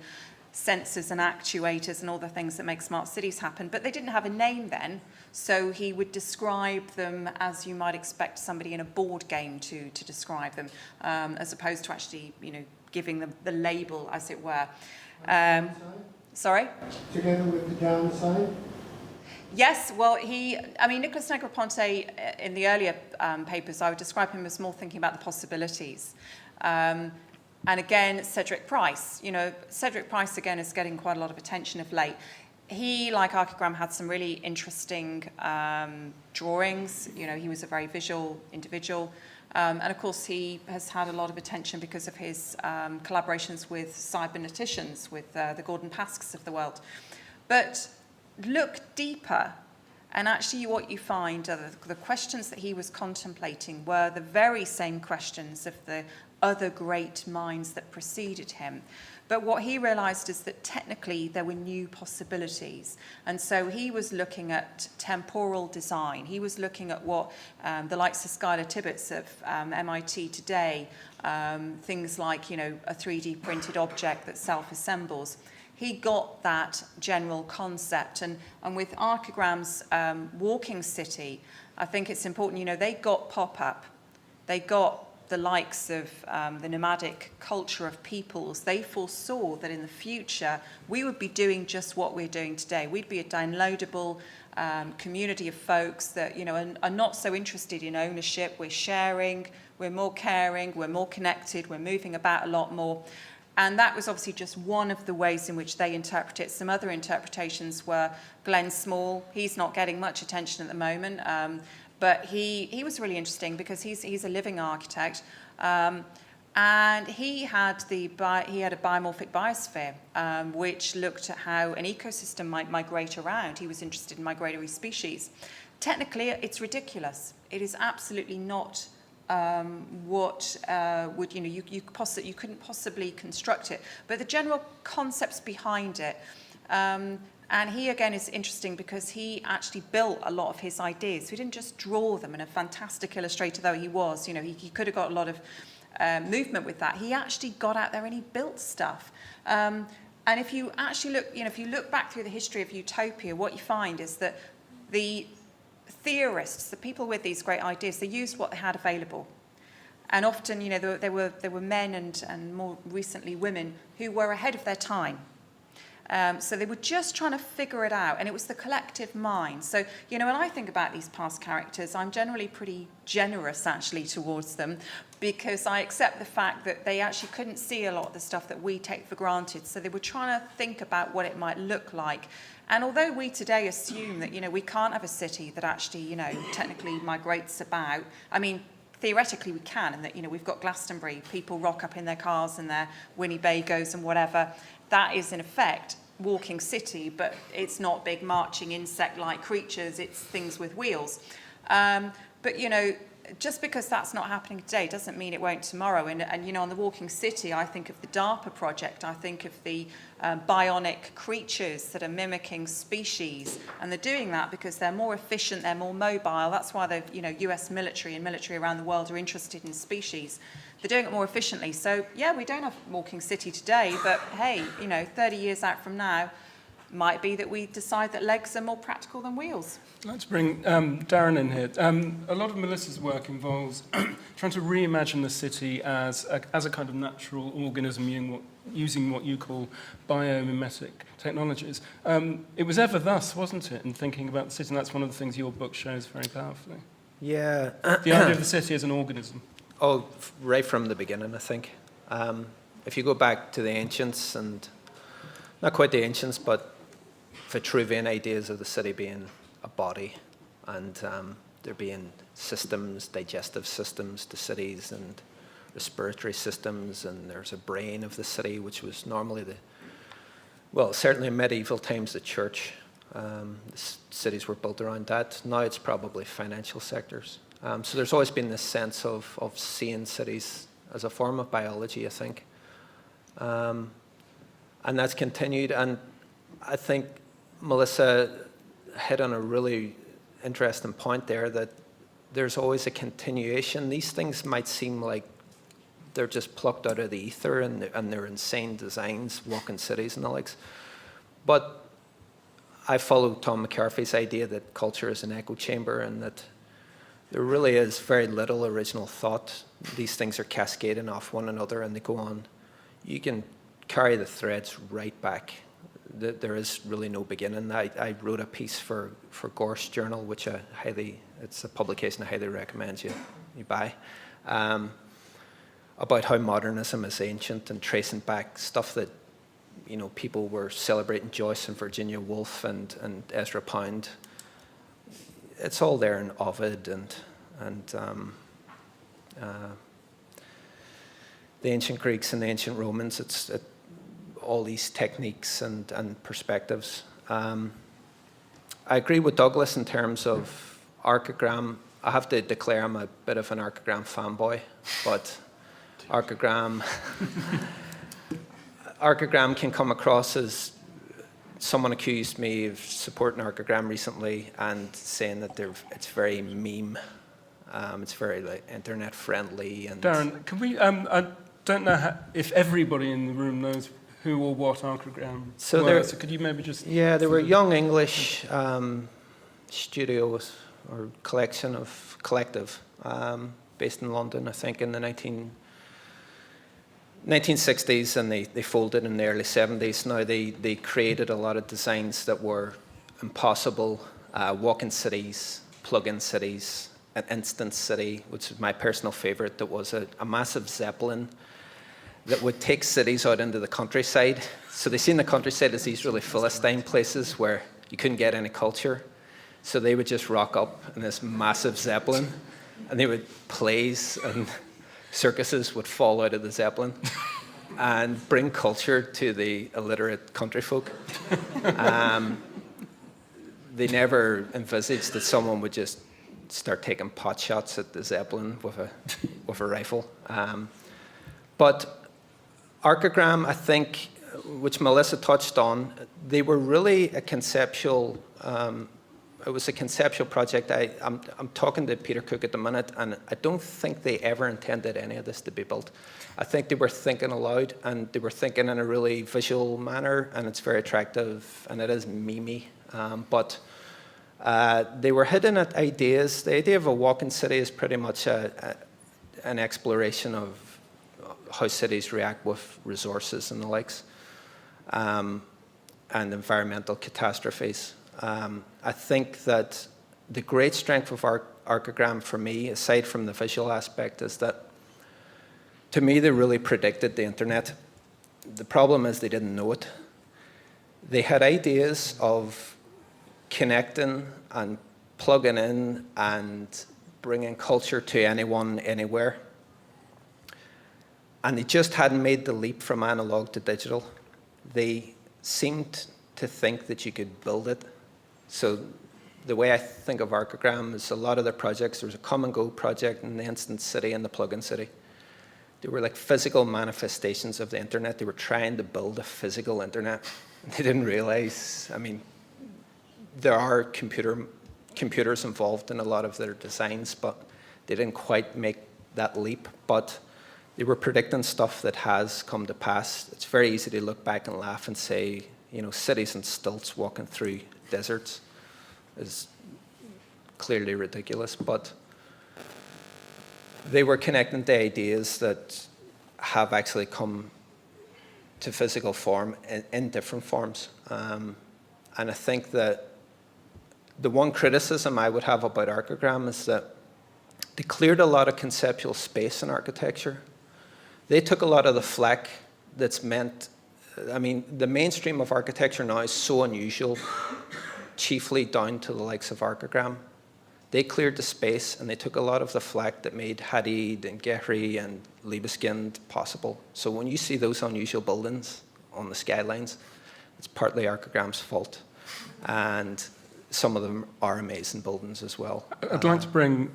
Speaker 3: sensors and actuators and all the things that make smart cities happen, but they didn't have a name then, so he would describe them as you might expect somebody in a board game to describe them, as opposed to actually, giving them the label, as it were. Sorry?
Speaker 5: Together with the downside?
Speaker 3: Yes, well, Nicholas Negroponte, in the earlier papers, I would describe him as more thinking about the possibilities. And again, Cedric Price. Cedric Price, again, is getting quite a lot of attention of late. He, like ARCA Graham, had some really interesting drawings. He was a very visual individual. And of course, he has had a lot of attention because of his collaborations with cyberneticians, with the Gordon Pasks of the world. But look deeper, and actually what you find are the questions that he was contemplating were the very same questions of the other great minds that preceded him. But what he realized is that technically there were new possibilities. And so he was looking at temporal design. He was looking at what the likes of Skylar Tibbetts of MIT today, things like, a 3D printed object that self-assembles. He got that general concept. And with ARCA Graham's Walking City, I think it's important, they got pop-up. They got the likes of the nomadic culture of peoples. They foresaw that in the future we would be doing just what we're doing today. We'd be a downloadable community of folks that are not so interested in ownership. We're sharing, we're more caring, we're more connected, we're moving about a lot more. And that was obviously just one of the ways in which they interpret it. Some other interpretations were Glenn Small. He's not getting much attention at the moment. But he was really interesting because he's a living architect, and he had a biomorphic biosphere, which looked at how an ecosystem might migrate around. He was interested in migratory species. Technically, it's ridiculous. It is absolutely not what would you couldn't possibly construct it. But the general concepts behind it. And he, again, is interesting because he actually built a lot of his ideas. He didn't just draw them, and a fantastic illustrator though he was, he could have got a lot of movement with that. He actually got out there and he built stuff. And if you actually look, if you look back through the history of Utopia, what you find is that the theorists, the people with these great ideas, they used what they had available. And often, there were men and more recently women who were ahead of their time. So they were just trying to figure it out, and it was the collective mind. So, when I think about these past characters, I'm generally pretty generous, actually, towards them, because I accept the fact that they actually couldn't see a lot of the stuff that we take for granted. So they were trying to think about what it might look like. And although we today assume that, we can't have a city that actually, technically migrates about, theoretically we can, and that, we've got Glastonbury, people rock up in their cars and their Winnebagos and whatever. That is, in effect, Walking City, but it's not big marching insect-like creatures, it's things with wheels. But, just because that's not happening today doesn't mean it won't tomorrow. And on the Walking City, I think of the DARPA project, I think of the bionic creatures that are mimicking species, and they're doing that because they're more efficient, they're more mobile. That's why the US military and military around the world are interested in species. They're doing it more efficiently. So, yeah, we don't have Walking City today, but hey, 30 years out from now, might be that we decide that legs are more practical than wheels.
Speaker 1: I'd like to bring Darran in here. A lot of Melissa's work involves trying to reimagine the city as a kind of natural organism using what you call biomimetic technologies. It was ever thus, wasn't it, in thinking about the city, and that's one of the things your book shows very powerfully.
Speaker 4: Yeah.
Speaker 1: The idea of the city as an organism.
Speaker 4: Oh, right from the beginning, I think. If you go back to the ancients, and not quite the ancients, but Vitruvian ideas of the city being a body, and there being systems, digestive systems to cities, and respiratory systems, and there's a brain of the city, which was normally certainly in medieval times, the church. Cities were built around that. Now it's probably financial sectors. So there's always been this sense of seeing cities as a form of biology, I think. And that's continued. And I think Melissa hit on a really interesting point there, that there's always a continuation. These things might seem like they're just plucked out of the ether, and they're insane designs, walking cities and the likes. But I follow Tom McCarthy's idea that culture is an echo chamber, and that there really is very little original thought. These things are cascading off one another, and they go on. You can carry the threads right back. There is really no beginning. I wrote a piece for Gorse Journal, which it's a publication I highly recommend you buy, about how modernism is ancient, and tracing back stuff that, people were celebrating Joyce and Virginia Woolf and Ezra Pound. It's all there in Ovid and the ancient Greeks and the ancient Romans. All these techniques and perspectives. I agree with Douglas in terms of ARCA Graham. I have to declare I'm a bit of an ARCA Graham fanboy, but ARCA Graham can come across as, someone accused me of supporting ARCA Graham recently and saying that it's very meme. It's very internet friendly. And
Speaker 1: Darran, can we? I don't know if everybody in the room knows who or what ARCA Graham were. So could you maybe just? Yeah,
Speaker 4: they were a young English studios or collective based in London, I think, in the 1960s, and they folded in the early 70s. Now they created a lot of designs that were impossible, walk-in cities, plug-in cities, an instant city, which is my personal favorite, that was a massive Zeppelin that would take cities out into the countryside. So they seen the countryside as these really Philistine places where you couldn't get any culture. So they would just rock up in this massive Zeppelin, and they would plays and circuses would fall out of the Zeppelin and bring culture to the illiterate country folk. They never envisaged that someone would just start taking pot shots at the Zeppelin with a rifle. But ARCA Graham, I think, which Melissa touched on, they were really a conceptual. It was a conceptual project. I'm talking to Peter Cook at the minute, and I don't think they ever intended any of this to be built. I think they were thinking aloud, and they were thinking in a really visual manner, and it's very attractive, and it is memey. But they were hitting at ideas. The idea of a walk-in city is pretty much an exploration of how cities react with resources and the likes, and environmental catastrophes. I think that the great strength of ARCA Graham for me, aside from the visual aspect, is that, to me, they really predicted the internet. The problem is they didn't know it. They had ideas of connecting and plugging in and bringing culture to anyone, anywhere. And they just hadn't made the leap from analog to digital. They seemed to think that you could build it. So the way I think of ARCA Graham is a lot of their projects, there was a come and go project in the instant city and the plug-in city. They were like physical manifestations of the internet. They were trying to build a physical internet. They didn't realize, there are computers involved in a lot of their designs, but they didn't quite make that leap. But they were predicting stuff that has come to pass. It's very easy to look back and laugh and say, cities on stilts walking through deserts is clearly ridiculous, but they were connecting to ideas that have actually come to physical form in different forms. And I think that the one criticism I would have about ARCA Graham is that they cleared a lot of conceptual space in architecture. They took a lot of the flack that's meant, I mean, the mainstream of architecture now is so unusual, chiefly down to the likes of ARCA Graham. They cleared the space and they took a lot of the flack that made Hadid and Gehry and Libeskind possible. So when you see those unusual buildings on the skylines, it's partly ARCA Graham's fault. And some of them are amazing buildings as well.
Speaker 1: I'd like to bring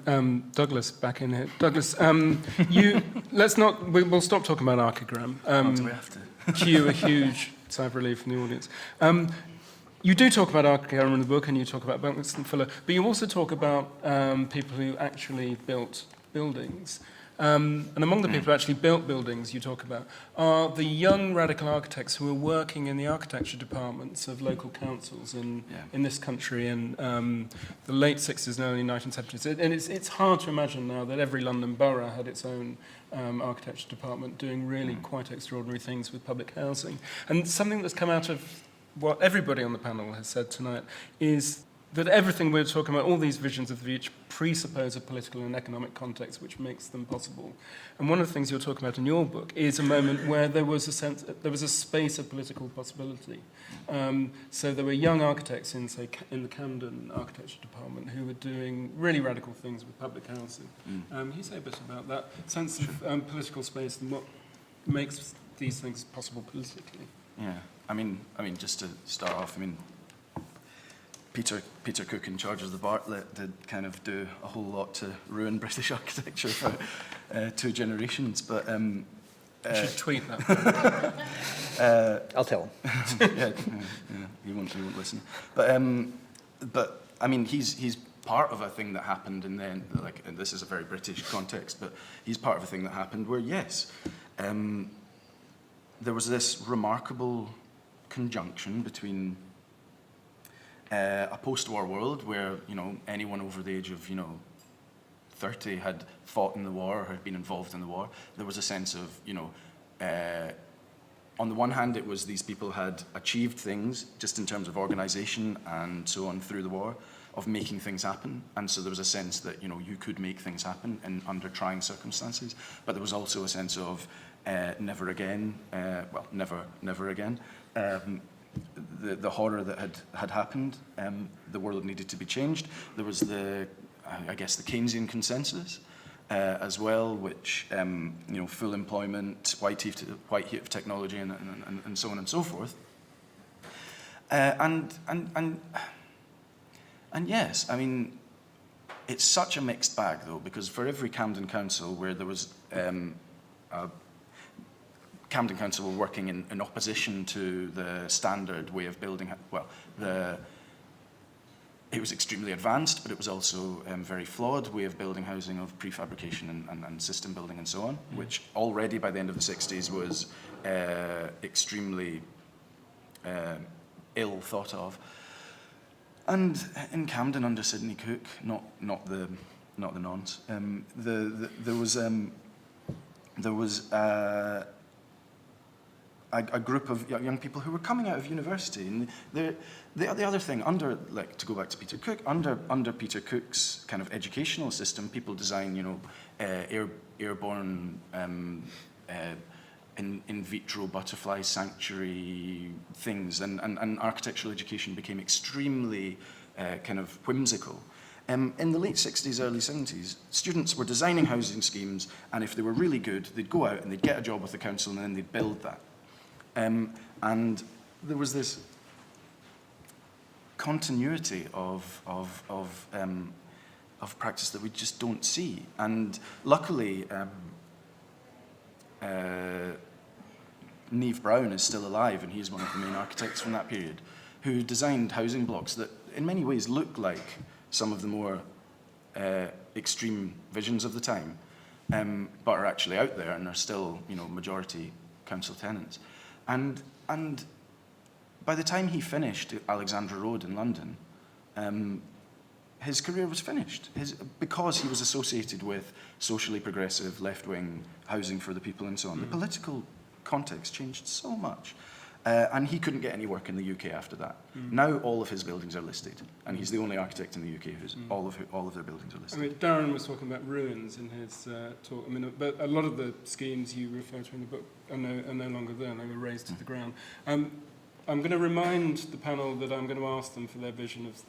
Speaker 1: Douglas back in here. Douglas, we'll stop talking about ARCA Graham.
Speaker 2: Do we have to?
Speaker 1: Cue a huge sigh of relief from the audience. You do talk about ARCA Graham in the book, and you talk about Buckminster Fuller, but you also talk about people who actually built buildings. And among the people who actually built buildings you talk about are the young radical architects who are working in the architecture departments of local councils in this country in the late 60s and early 1970s. And it's hard to imagine now that every London borough had its own architecture department doing really quite extraordinary things with public housing. And something that's come out of what everybody on the panel has said tonight is that everything we're talking about, all these visions of the future, presuppose a political and economic context which makes them possible. And one of the things you're talking about in your book is a moment where there was a space of political possibility. So there were young architects in the Camden architecture department who were doing really radical things with public housing. Can you say a bit about that sense of political space and what makes these things possible politically?
Speaker 2: Yeah, I mean, just to start off, I mean, Peter Cook, in charge of the Bartlett, did kind of do a whole lot to ruin British architecture for 2 generations. But
Speaker 1: you should tweet that.
Speaker 4: I'll tell him.
Speaker 2: yeah, he won't listen. But I mean, he's part of a thing that happened, and then and this is a very British context, but he's part of a thing that happened where there was this remarkable conjunction between a post-war world where, anyone over the age of, 30 had fought in the war or had been involved in the war. There was a sense of, on the one hand, it was these people had achieved things just in terms of organization and so on through the war, of making things happen. And so there was a sense that, you could make things happen under trying circumstances. But there was also a sense of never again, never again. The horror that had happened, the world needed to be changed. There was the Keynesian consensus as well, which full employment, white heat of technology, and so on and so forth. And yes, I mean, it's such a mixed bag though, because for every Camden Council where there was Camden Council were working in opposition to the standard way of building. It was extremely advanced, but it was also very flawed way of building housing of prefabrication and system building and so on, which already by the end of the 60s was extremely ill thought of. And in Camden under Sidney Cook, not the nons, there was a group of young people who were coming out of university, and the other thing, to go back to Peter Cook, under Peter Cook's kind of educational system, people design, airborne, in vitro butterfly sanctuary things, and architectural education became extremely kind of whimsical. In the late 60s, early 70s, students were designing housing schemes, and if they were really good, they'd go out and they'd get a job with the council, and then they'd build that. And there was this continuity of practice that we just don't see. And luckily, Niamh Brown is still alive, and he's one of the main architects from that period, who designed housing blocks that in many ways look like some of the more extreme visions of the time, but are actually out there and are still, majority council tenants. And by the time he finished Alexandra Road in London, his career was finished, because he was associated with socially progressive, left-wing housing for the people and so on. The political context changed so much. And he couldn't get any work in the UK after that. Now all of his buildings are listed, and he's the only architect in the UK who's all of their buildings are
Speaker 1: I
Speaker 2: listed.
Speaker 1: mean, Darran was talking about ruins in his talk. I mean, but a lot of the schemes you refer to in the book are no longer there. They were razed to the ground. I'm going to remind the panel that I'm going to ask them for their vision of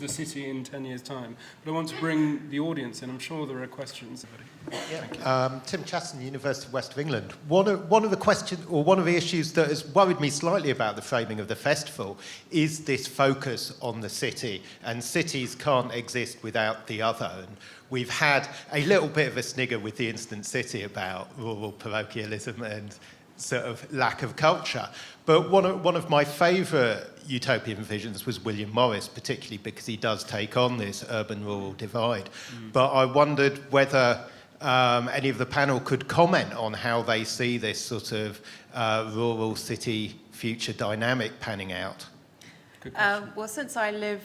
Speaker 1: the city in 10 years' time. But I want to bring the audience in. I'm sure there are questions.
Speaker 6: Tim Chaston, University of West of England. One of the questions, or one of the issues that has worried me slightly about the framing of the festival is this focus on the city, and cities can't exist without the other. And we've had a little bit of a snigger with the Instant City about rural parochialism and sort of lack of culture. But one of my favourite utopian visions was William Morris, particularly because he does take on this urban-rural divide. But I wondered whether any of the panel could comment on how they see this sort of rural city future dynamic panning out.
Speaker 3: Well, since I live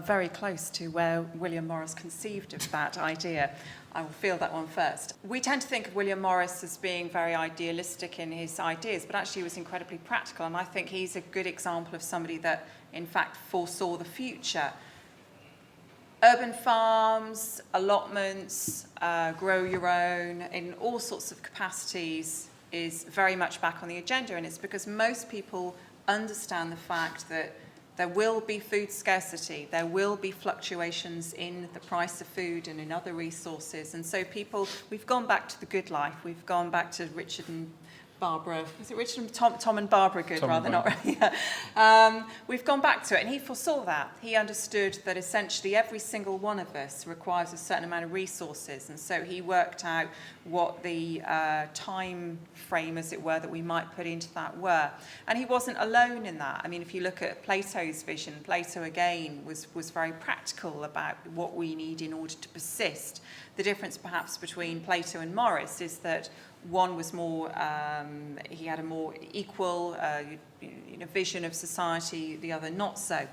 Speaker 3: very close to where William Morris conceived of that idea, I will field that one first. We tend to think of William Morris as being very idealistic in his ideas, but actually he was incredibly practical, and I think he's a good example of somebody that, in fact, foresaw the future. Urban farms, allotments, grow your own, in all sorts of capacities is very much back on the agenda, and it's because most people understand the fact that there will be food scarcity, there will be fluctuations in the price of food and in other resources, and so we've gone back to the good life, we've gone back to Richard and Barbara, is it Richard and Tom and Barbara good,
Speaker 1: Tom
Speaker 3: rather
Speaker 1: and
Speaker 3: not yeah. We've gone back to it, and he foresaw that. He understood that essentially every single one of us requires a certain amount of resources, and so he worked out what the time frame, as it were, that we might put into that were. And he wasn't alone in that. I mean, if you look at Plato's vision, Plato again was very practical about what we need in order to persist. The difference perhaps between Plato and Morris is that one was more, he had a more equal vision of society, the other not so.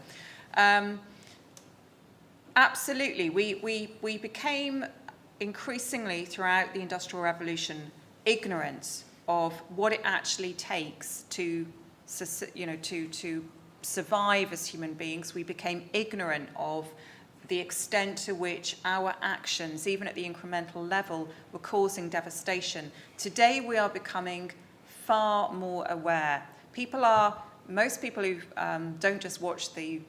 Speaker 3: Absolutely, we became increasingly throughout the Industrial Revolution ignorant of what it actually takes to survive as human beings. We became ignorant of the extent to which our actions, even at the incremental level, were causing devastation. Today we are becoming far more aware. Most people who don't just watch the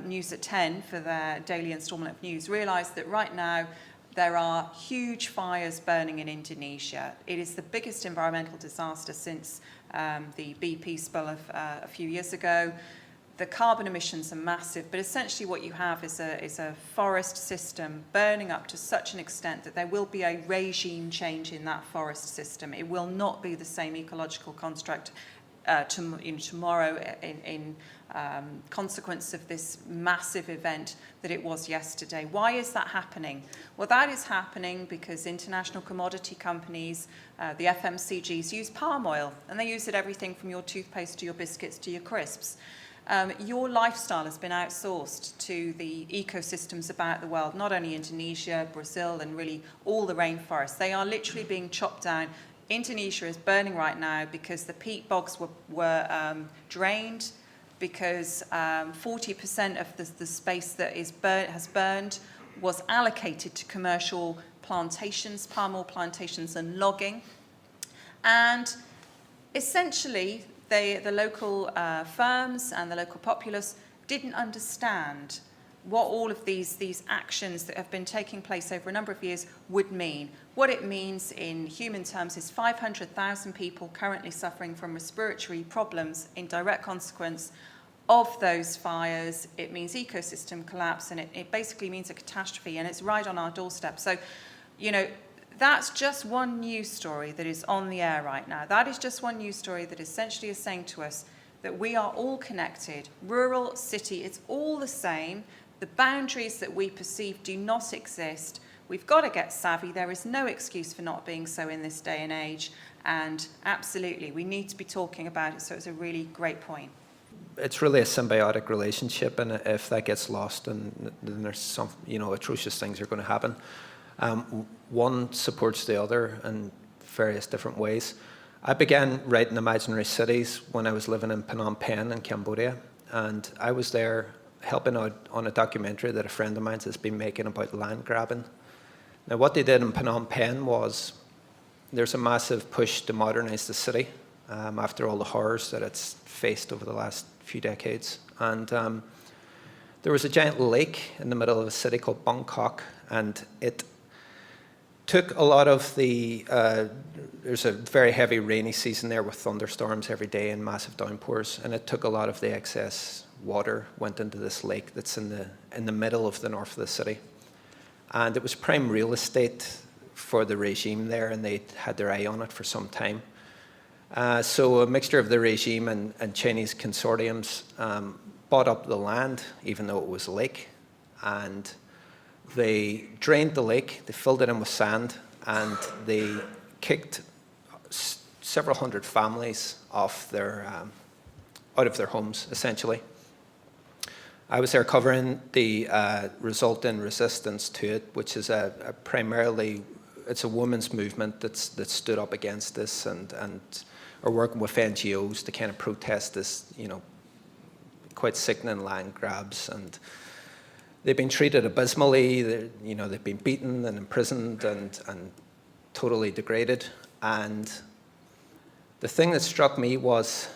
Speaker 3: news at 10 for their daily instalment of news realise that right now there are huge fires burning in Indonesia. It is the biggest environmental disaster since the BP spill of a few years ago. The carbon emissions are massive, but essentially what you have is a forest system burning up to such an extent that there will be a regime change in that forest system. It will not be the same ecological construct tomorrow in consequence of this massive event that it was yesterday. Why is that happening? Well, that is happening because international commodity companies, the FMCGs, use palm oil, and they use it everything from your toothpaste to your biscuits to your crisps. Your lifestyle has been outsourced to the ecosystems about the world, not only Indonesia, Brazil, and really all the rainforests. They are literally being chopped down. Indonesia is burning right now because the peat bogs were drained, because 40% of the space that has burned was allocated to commercial plantations, palm oil plantations and logging. And essentially, the local firms and the local populace didn't understand what all of these actions that have been taking place over a number of years would mean. What it means in human terms is 500,000 people currently suffering from respiratory problems in direct consequence of those fires. It means ecosystem collapse, and it basically means a catastrophe, and it's right on our doorstep. So, that's just one news story that is on the air right now. That is just one news story that essentially is saying to us that we are all connected. Rural, city, it's all the same. The boundaries that we perceive do not exist. We've got to get savvy. There is no excuse for not being so in this day and age. And absolutely, we need to be talking about it. So it's a really great point.
Speaker 4: It's really a symbiotic relationship, and if that gets lost, then there's some, atrocious things are going to happen. One supports the other in various different ways. I began writing imaginary cities when I was living in Phnom Penh in Cambodia, and I was there helping out on a documentary that a friend of mine has been making about land grabbing. Now, what they did in Phnom Penh was there's a massive push to modernize the city after all the horrors that it's faced over the last few decades. And there was a giant lake in the middle of a city called Bangkok, and it took a lot of the, there's a very heavy rainy season there with thunderstorms every day and massive downpours, and it took a lot of the excess water, went into this lake that's in the middle of the north of the city. And it was prime real estate for the regime there, and they had their eye on it for some time. So a mixture of the regime and Chinese consortiums bought up the land, even though it was a lake, and they drained the lake, they filled it in with sand, and they kicked several hundred families off out of their homes, essentially. I was there covering the resultant resistance to it, which is primarily, it's a women's movement that stood up against this and are working with NGOs to kind of protest this, quite sickening land grabs. And they've been treated abysmally. They've been beaten and imprisoned and totally degraded. And the thing that struck me was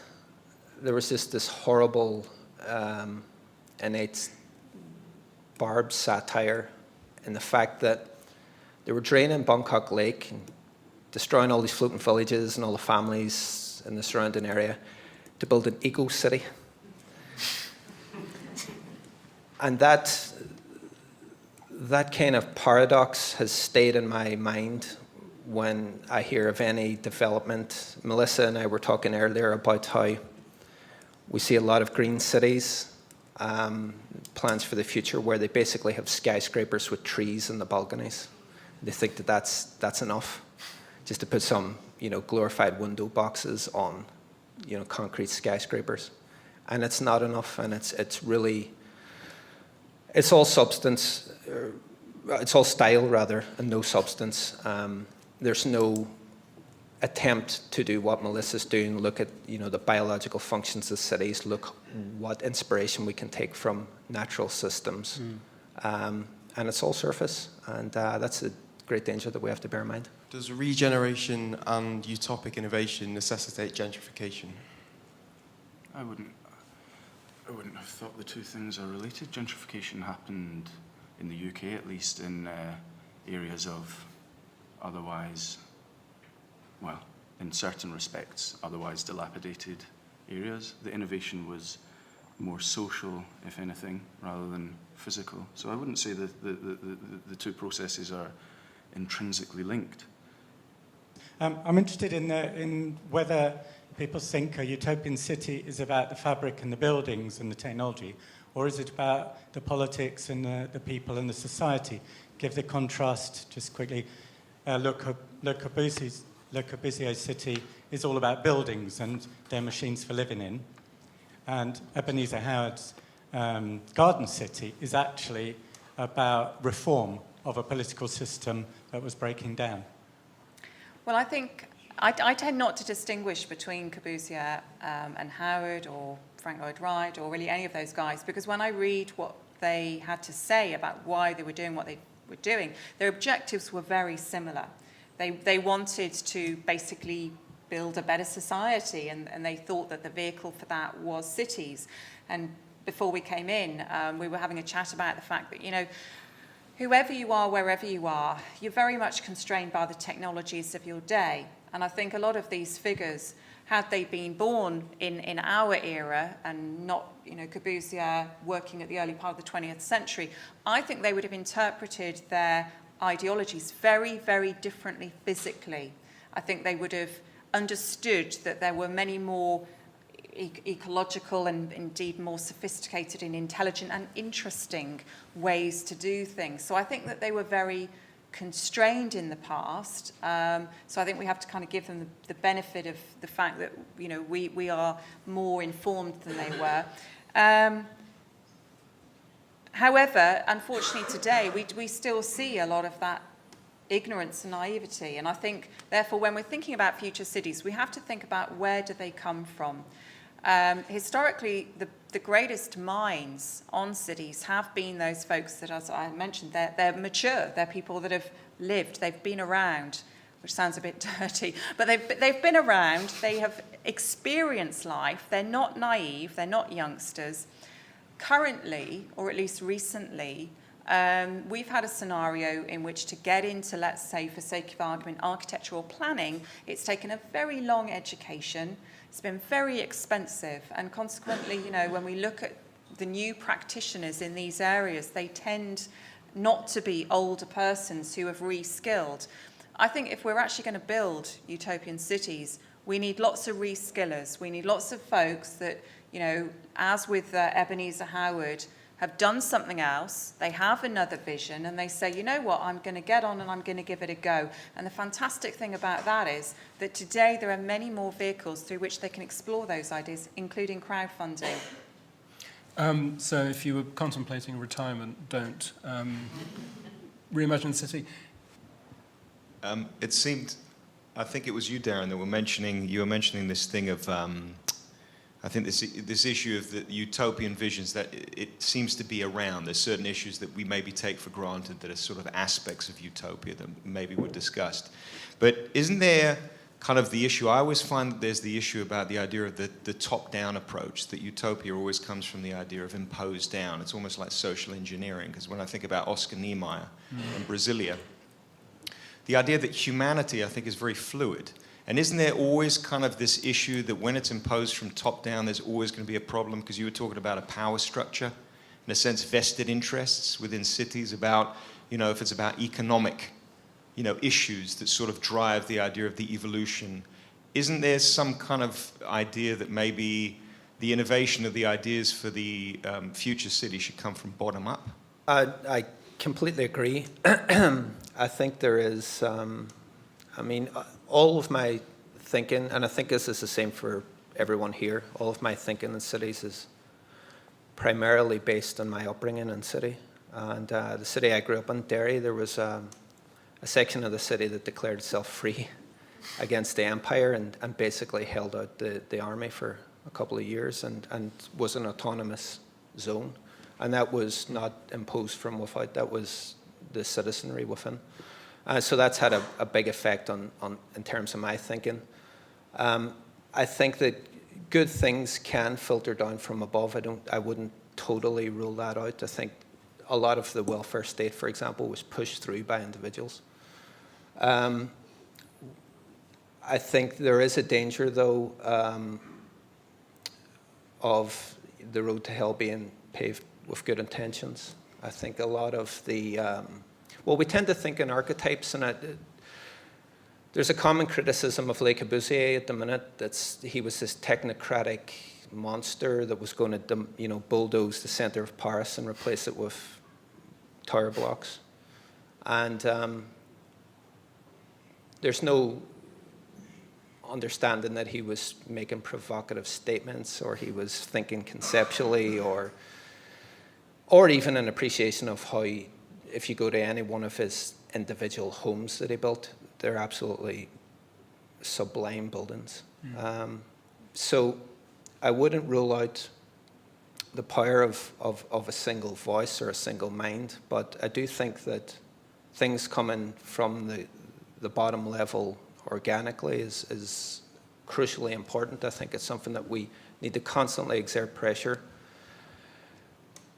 Speaker 4: there was just this horrible innate barbed satire in the fact that they were draining Bangkok Lake and destroying all these floating villages and all the families in the surrounding area to build an eco-city. And that kind of paradox has stayed in my mind when I hear of any development. Melissa and I were talking earlier about how we see a lot of green cities, plans for the future where they basically have skyscrapers with trees in the balconies. They think that that's enough, just to put some glorified window boxes on concrete skyscrapers, and it's not enough. And it's all substance, it's all style rather, and no substance. There's no attempt to do what Melissa's doing, look at the biological functions of cities, look what inspiration we can take from natural systems. And it's all surface, and that's a great danger that we have to bear in mind.
Speaker 7: Does regeneration and utopic innovation necessitate gentrification?
Speaker 2: I wouldn't have thought the two things are related. Gentrification happened in the UK, at least, in areas of otherwise, well, in certain respects, otherwise dilapidated areas. The innovation was more social, if anything, rather than physical. So I wouldn't say that the two processes are intrinsically linked.
Speaker 8: I'm interested in whether people think a utopian city is about the fabric and the buildings and the technology, or is it about the politics and the people and the society? Give the contrast just quickly. Le Corbusier's city is all about buildings and their machines for living in. And Ebenezer Howard's Garden City is actually about reform of a political system that was breaking down.
Speaker 3: Well, I think I tend not to distinguish between Corbusier and Howard or Frank Lloyd Wright or really any of those guys, because when I read what they had to say about why they were doing what they were doing, their objectives were very similar. They wanted to basically build a better society, and they thought that the vehicle for that was cities. And before we came in, we were having a chat about the fact that, whoever you are, wherever you are, you're very much constrained by the technologies of your day. And I think a lot of these figures, had they been born in our era and not, Corbusier working at the early part of the 20th century, I think they would have interpreted their ideologies very, very differently physically. I think they would have understood that there were many more ecological and indeed more sophisticated and intelligent and interesting ways to do things. So I think that they were very constrained in the past. So I think we have to kind of give them the benefit of the fact that, we are more informed than they were. However, unfortunately today, we still see a lot of that ignorance and naivety. And I think, therefore, when we're thinking about future cities, we have to think about where do they come from. Historically, the greatest minds on cities have been those folks that, as I mentioned, they're mature. They're people that have lived. They've been around, which sounds a bit dirty, but they've been around. They have experienced life. They're not naive. They're not youngsters. Currently, or at least recently, we've had a scenario in which to get into, let's say, for sake of argument, architectural planning, it's taken a very long education. It's been very expensive, and consequently, you know, when we look at the new practitioners in these areas, they tend not to be older persons who have re-skilled. I think if we're actually going to build utopian cities, we need lots of re-skillers. We need lots of folks that, you know, as with Ebenezer Howard, have done something else, they have another vision, and they say, you know what, I'm going to get on and I'm going to give it a go. And the fantastic thing about that is that today there are many more vehicles through which they can explore those ideas, including crowdfunding.
Speaker 1: So if you were contemplating retirement, don't reimagine the city.
Speaker 9: It seemed, I think it was you, Darran, that were mentioning this thing of, I think this issue of the utopian visions, that it seems to be around. There's certain issues that we maybe take for granted that are sort of aspects of utopia that maybe were discussed. But isn't there kind of the issue, I always find that there's the issue about the idea of the top-down approach, that utopia always comes from the idea of imposed down. It's almost like social engineering, because when I think about Oscar Niemeyer and Brasilia, the idea that humanity, I think, is very fluid. And isn't there always kind of this issue that when it's imposed from top down, there's always going to be a problem? Because you were talking about a power structure, in a sense, vested interests within cities about, you know, if it's about economic, you know, issues that sort of drive the idea of the evolution. Isn't there some kind of idea that maybe the innovation of the ideas for the future city should come from bottom up?
Speaker 4: I completely agree. I think there is, all of my thinking, and I think this is the same for everyone here, all of my thinking in cities is primarily based on my upbringing in city. And the city I grew up in, Derry, there was a section of the city that declared itself free against the empire and basically held out the army for a couple of years and was an autonomous zone. And that was not imposed from without, that was the citizenry within. So that's had a big effect on in terms of my thinking. I think that good things can filter down from above. I wouldn't totally rule that out. I think a lot of the welfare state, for example, was pushed through by individuals. I think there is a danger, though, of the road to hell being paved with good intentions. I think a lot of the we tend to think in archetypes, and there's a common criticism of Le Corbusier at the minute that he was this technocratic monster that was going to, bulldoze the center of Paris and replace it with tower blocks. And there's no understanding that he was making provocative statements or he was thinking conceptually or even an appreciation of how, if you go to any one of his individual homes that he built, they're absolutely sublime buildings. So I wouldn't rule out the power of a single voice or a single mind, but I do think that things coming from the bottom level organically is crucially important. I think it's something that we need to constantly exert pressure.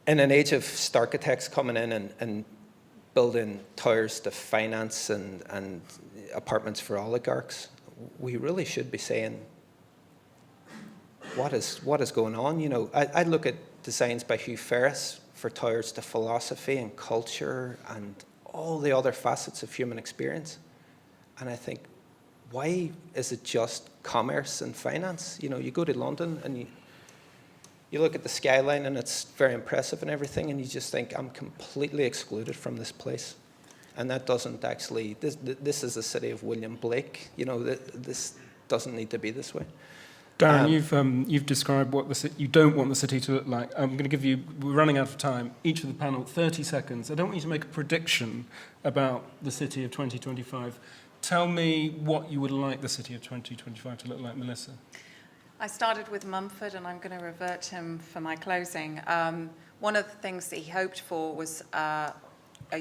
Speaker 4: In an age of starchitects coming in and building towers to finance and apartments for oligarchs, we really should be saying, what is going on? I look at designs by Hugh Ferris for towers to philosophy and culture and all the other facets of human experience. And I think, why is it just commerce and finance? You go to London and you look at the skyline and it's very impressive and everything, and you just think, I'm completely excluded from this place. And that doesn't actually, this is the city of William Blake. This doesn't need to be this way.
Speaker 1: Darran, you've described what you don't want the city to look like. I'm going to give you, we're running out of time, each of the panel 30 seconds. I don't want you to make a prediction about the city of 2025. Tell me what you would like the city of 2025 to look like, Melissa.
Speaker 3: I started with Mumford, and I'm going to revert to him for my closing. One of the things that he hoped for was a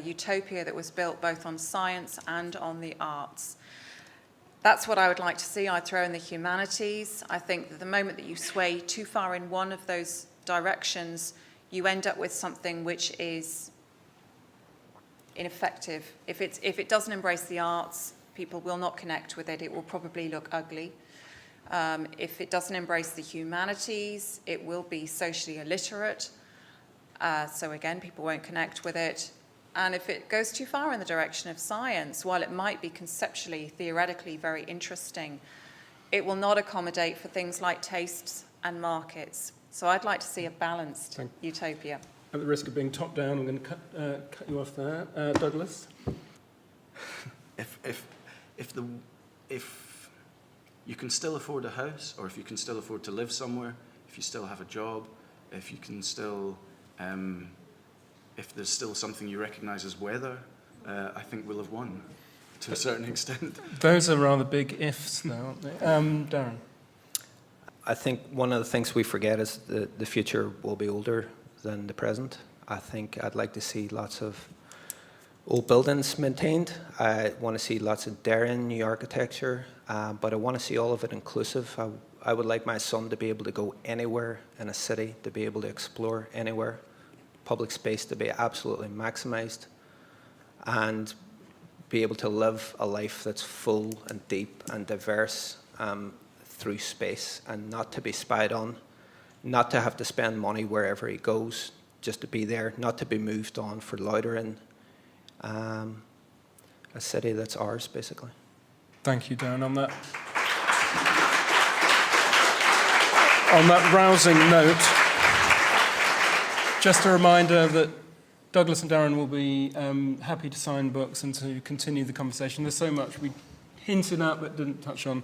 Speaker 3: utopia that was built both on science and on the arts. That's what I would like to see. I'd throw in the humanities. I think that the moment that you sway too far in one of those directions, you end up with something which is ineffective. If it doesn't embrace the arts, people will not connect with it. It will probably look ugly. If it doesn't embrace the humanities, it will be socially illiterate. So again, people won't connect with it. And if it goes too far in the direction of science, while it might be conceptually, theoretically very interesting, it will not accommodate for things like tastes and markets. So I'd like to see a balanced utopia.
Speaker 1: At the risk of being top down, I'm going to cut you off there. Douglas?
Speaker 2: If you can still afford a house, or if you can still afford to live somewhere, if you still have a job, if you can still, if there's still something you recognise as weather, I think we'll have won to a certain extent.
Speaker 1: Those are rather big ifs now, aren't they? Darran?
Speaker 4: I think one of the things we forget is that the future will be older than the present. I think I'd like to see lots of old buildings maintained. I want to see lots of Darran new architecture, but I want to see all of it inclusive. I would like my son to be able to go anywhere in a city, to be able to explore anywhere, public space to be absolutely maximized, and be able to live a life that's full and deep and diverse through space, and not to be spied on, not to have to spend money wherever he goes, just to be there, not to be moved on for loitering. A city that's ours, basically.
Speaker 1: Thank you, Darran. On that rousing note, just a reminder that Douglas and Darran will be happy to sign books and to continue the conversation. There's so much we hinted at but didn't touch on.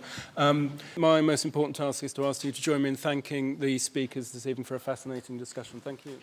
Speaker 1: My most important task is to ask you to join me in thanking the speakers this evening for a fascinating discussion. Thank you.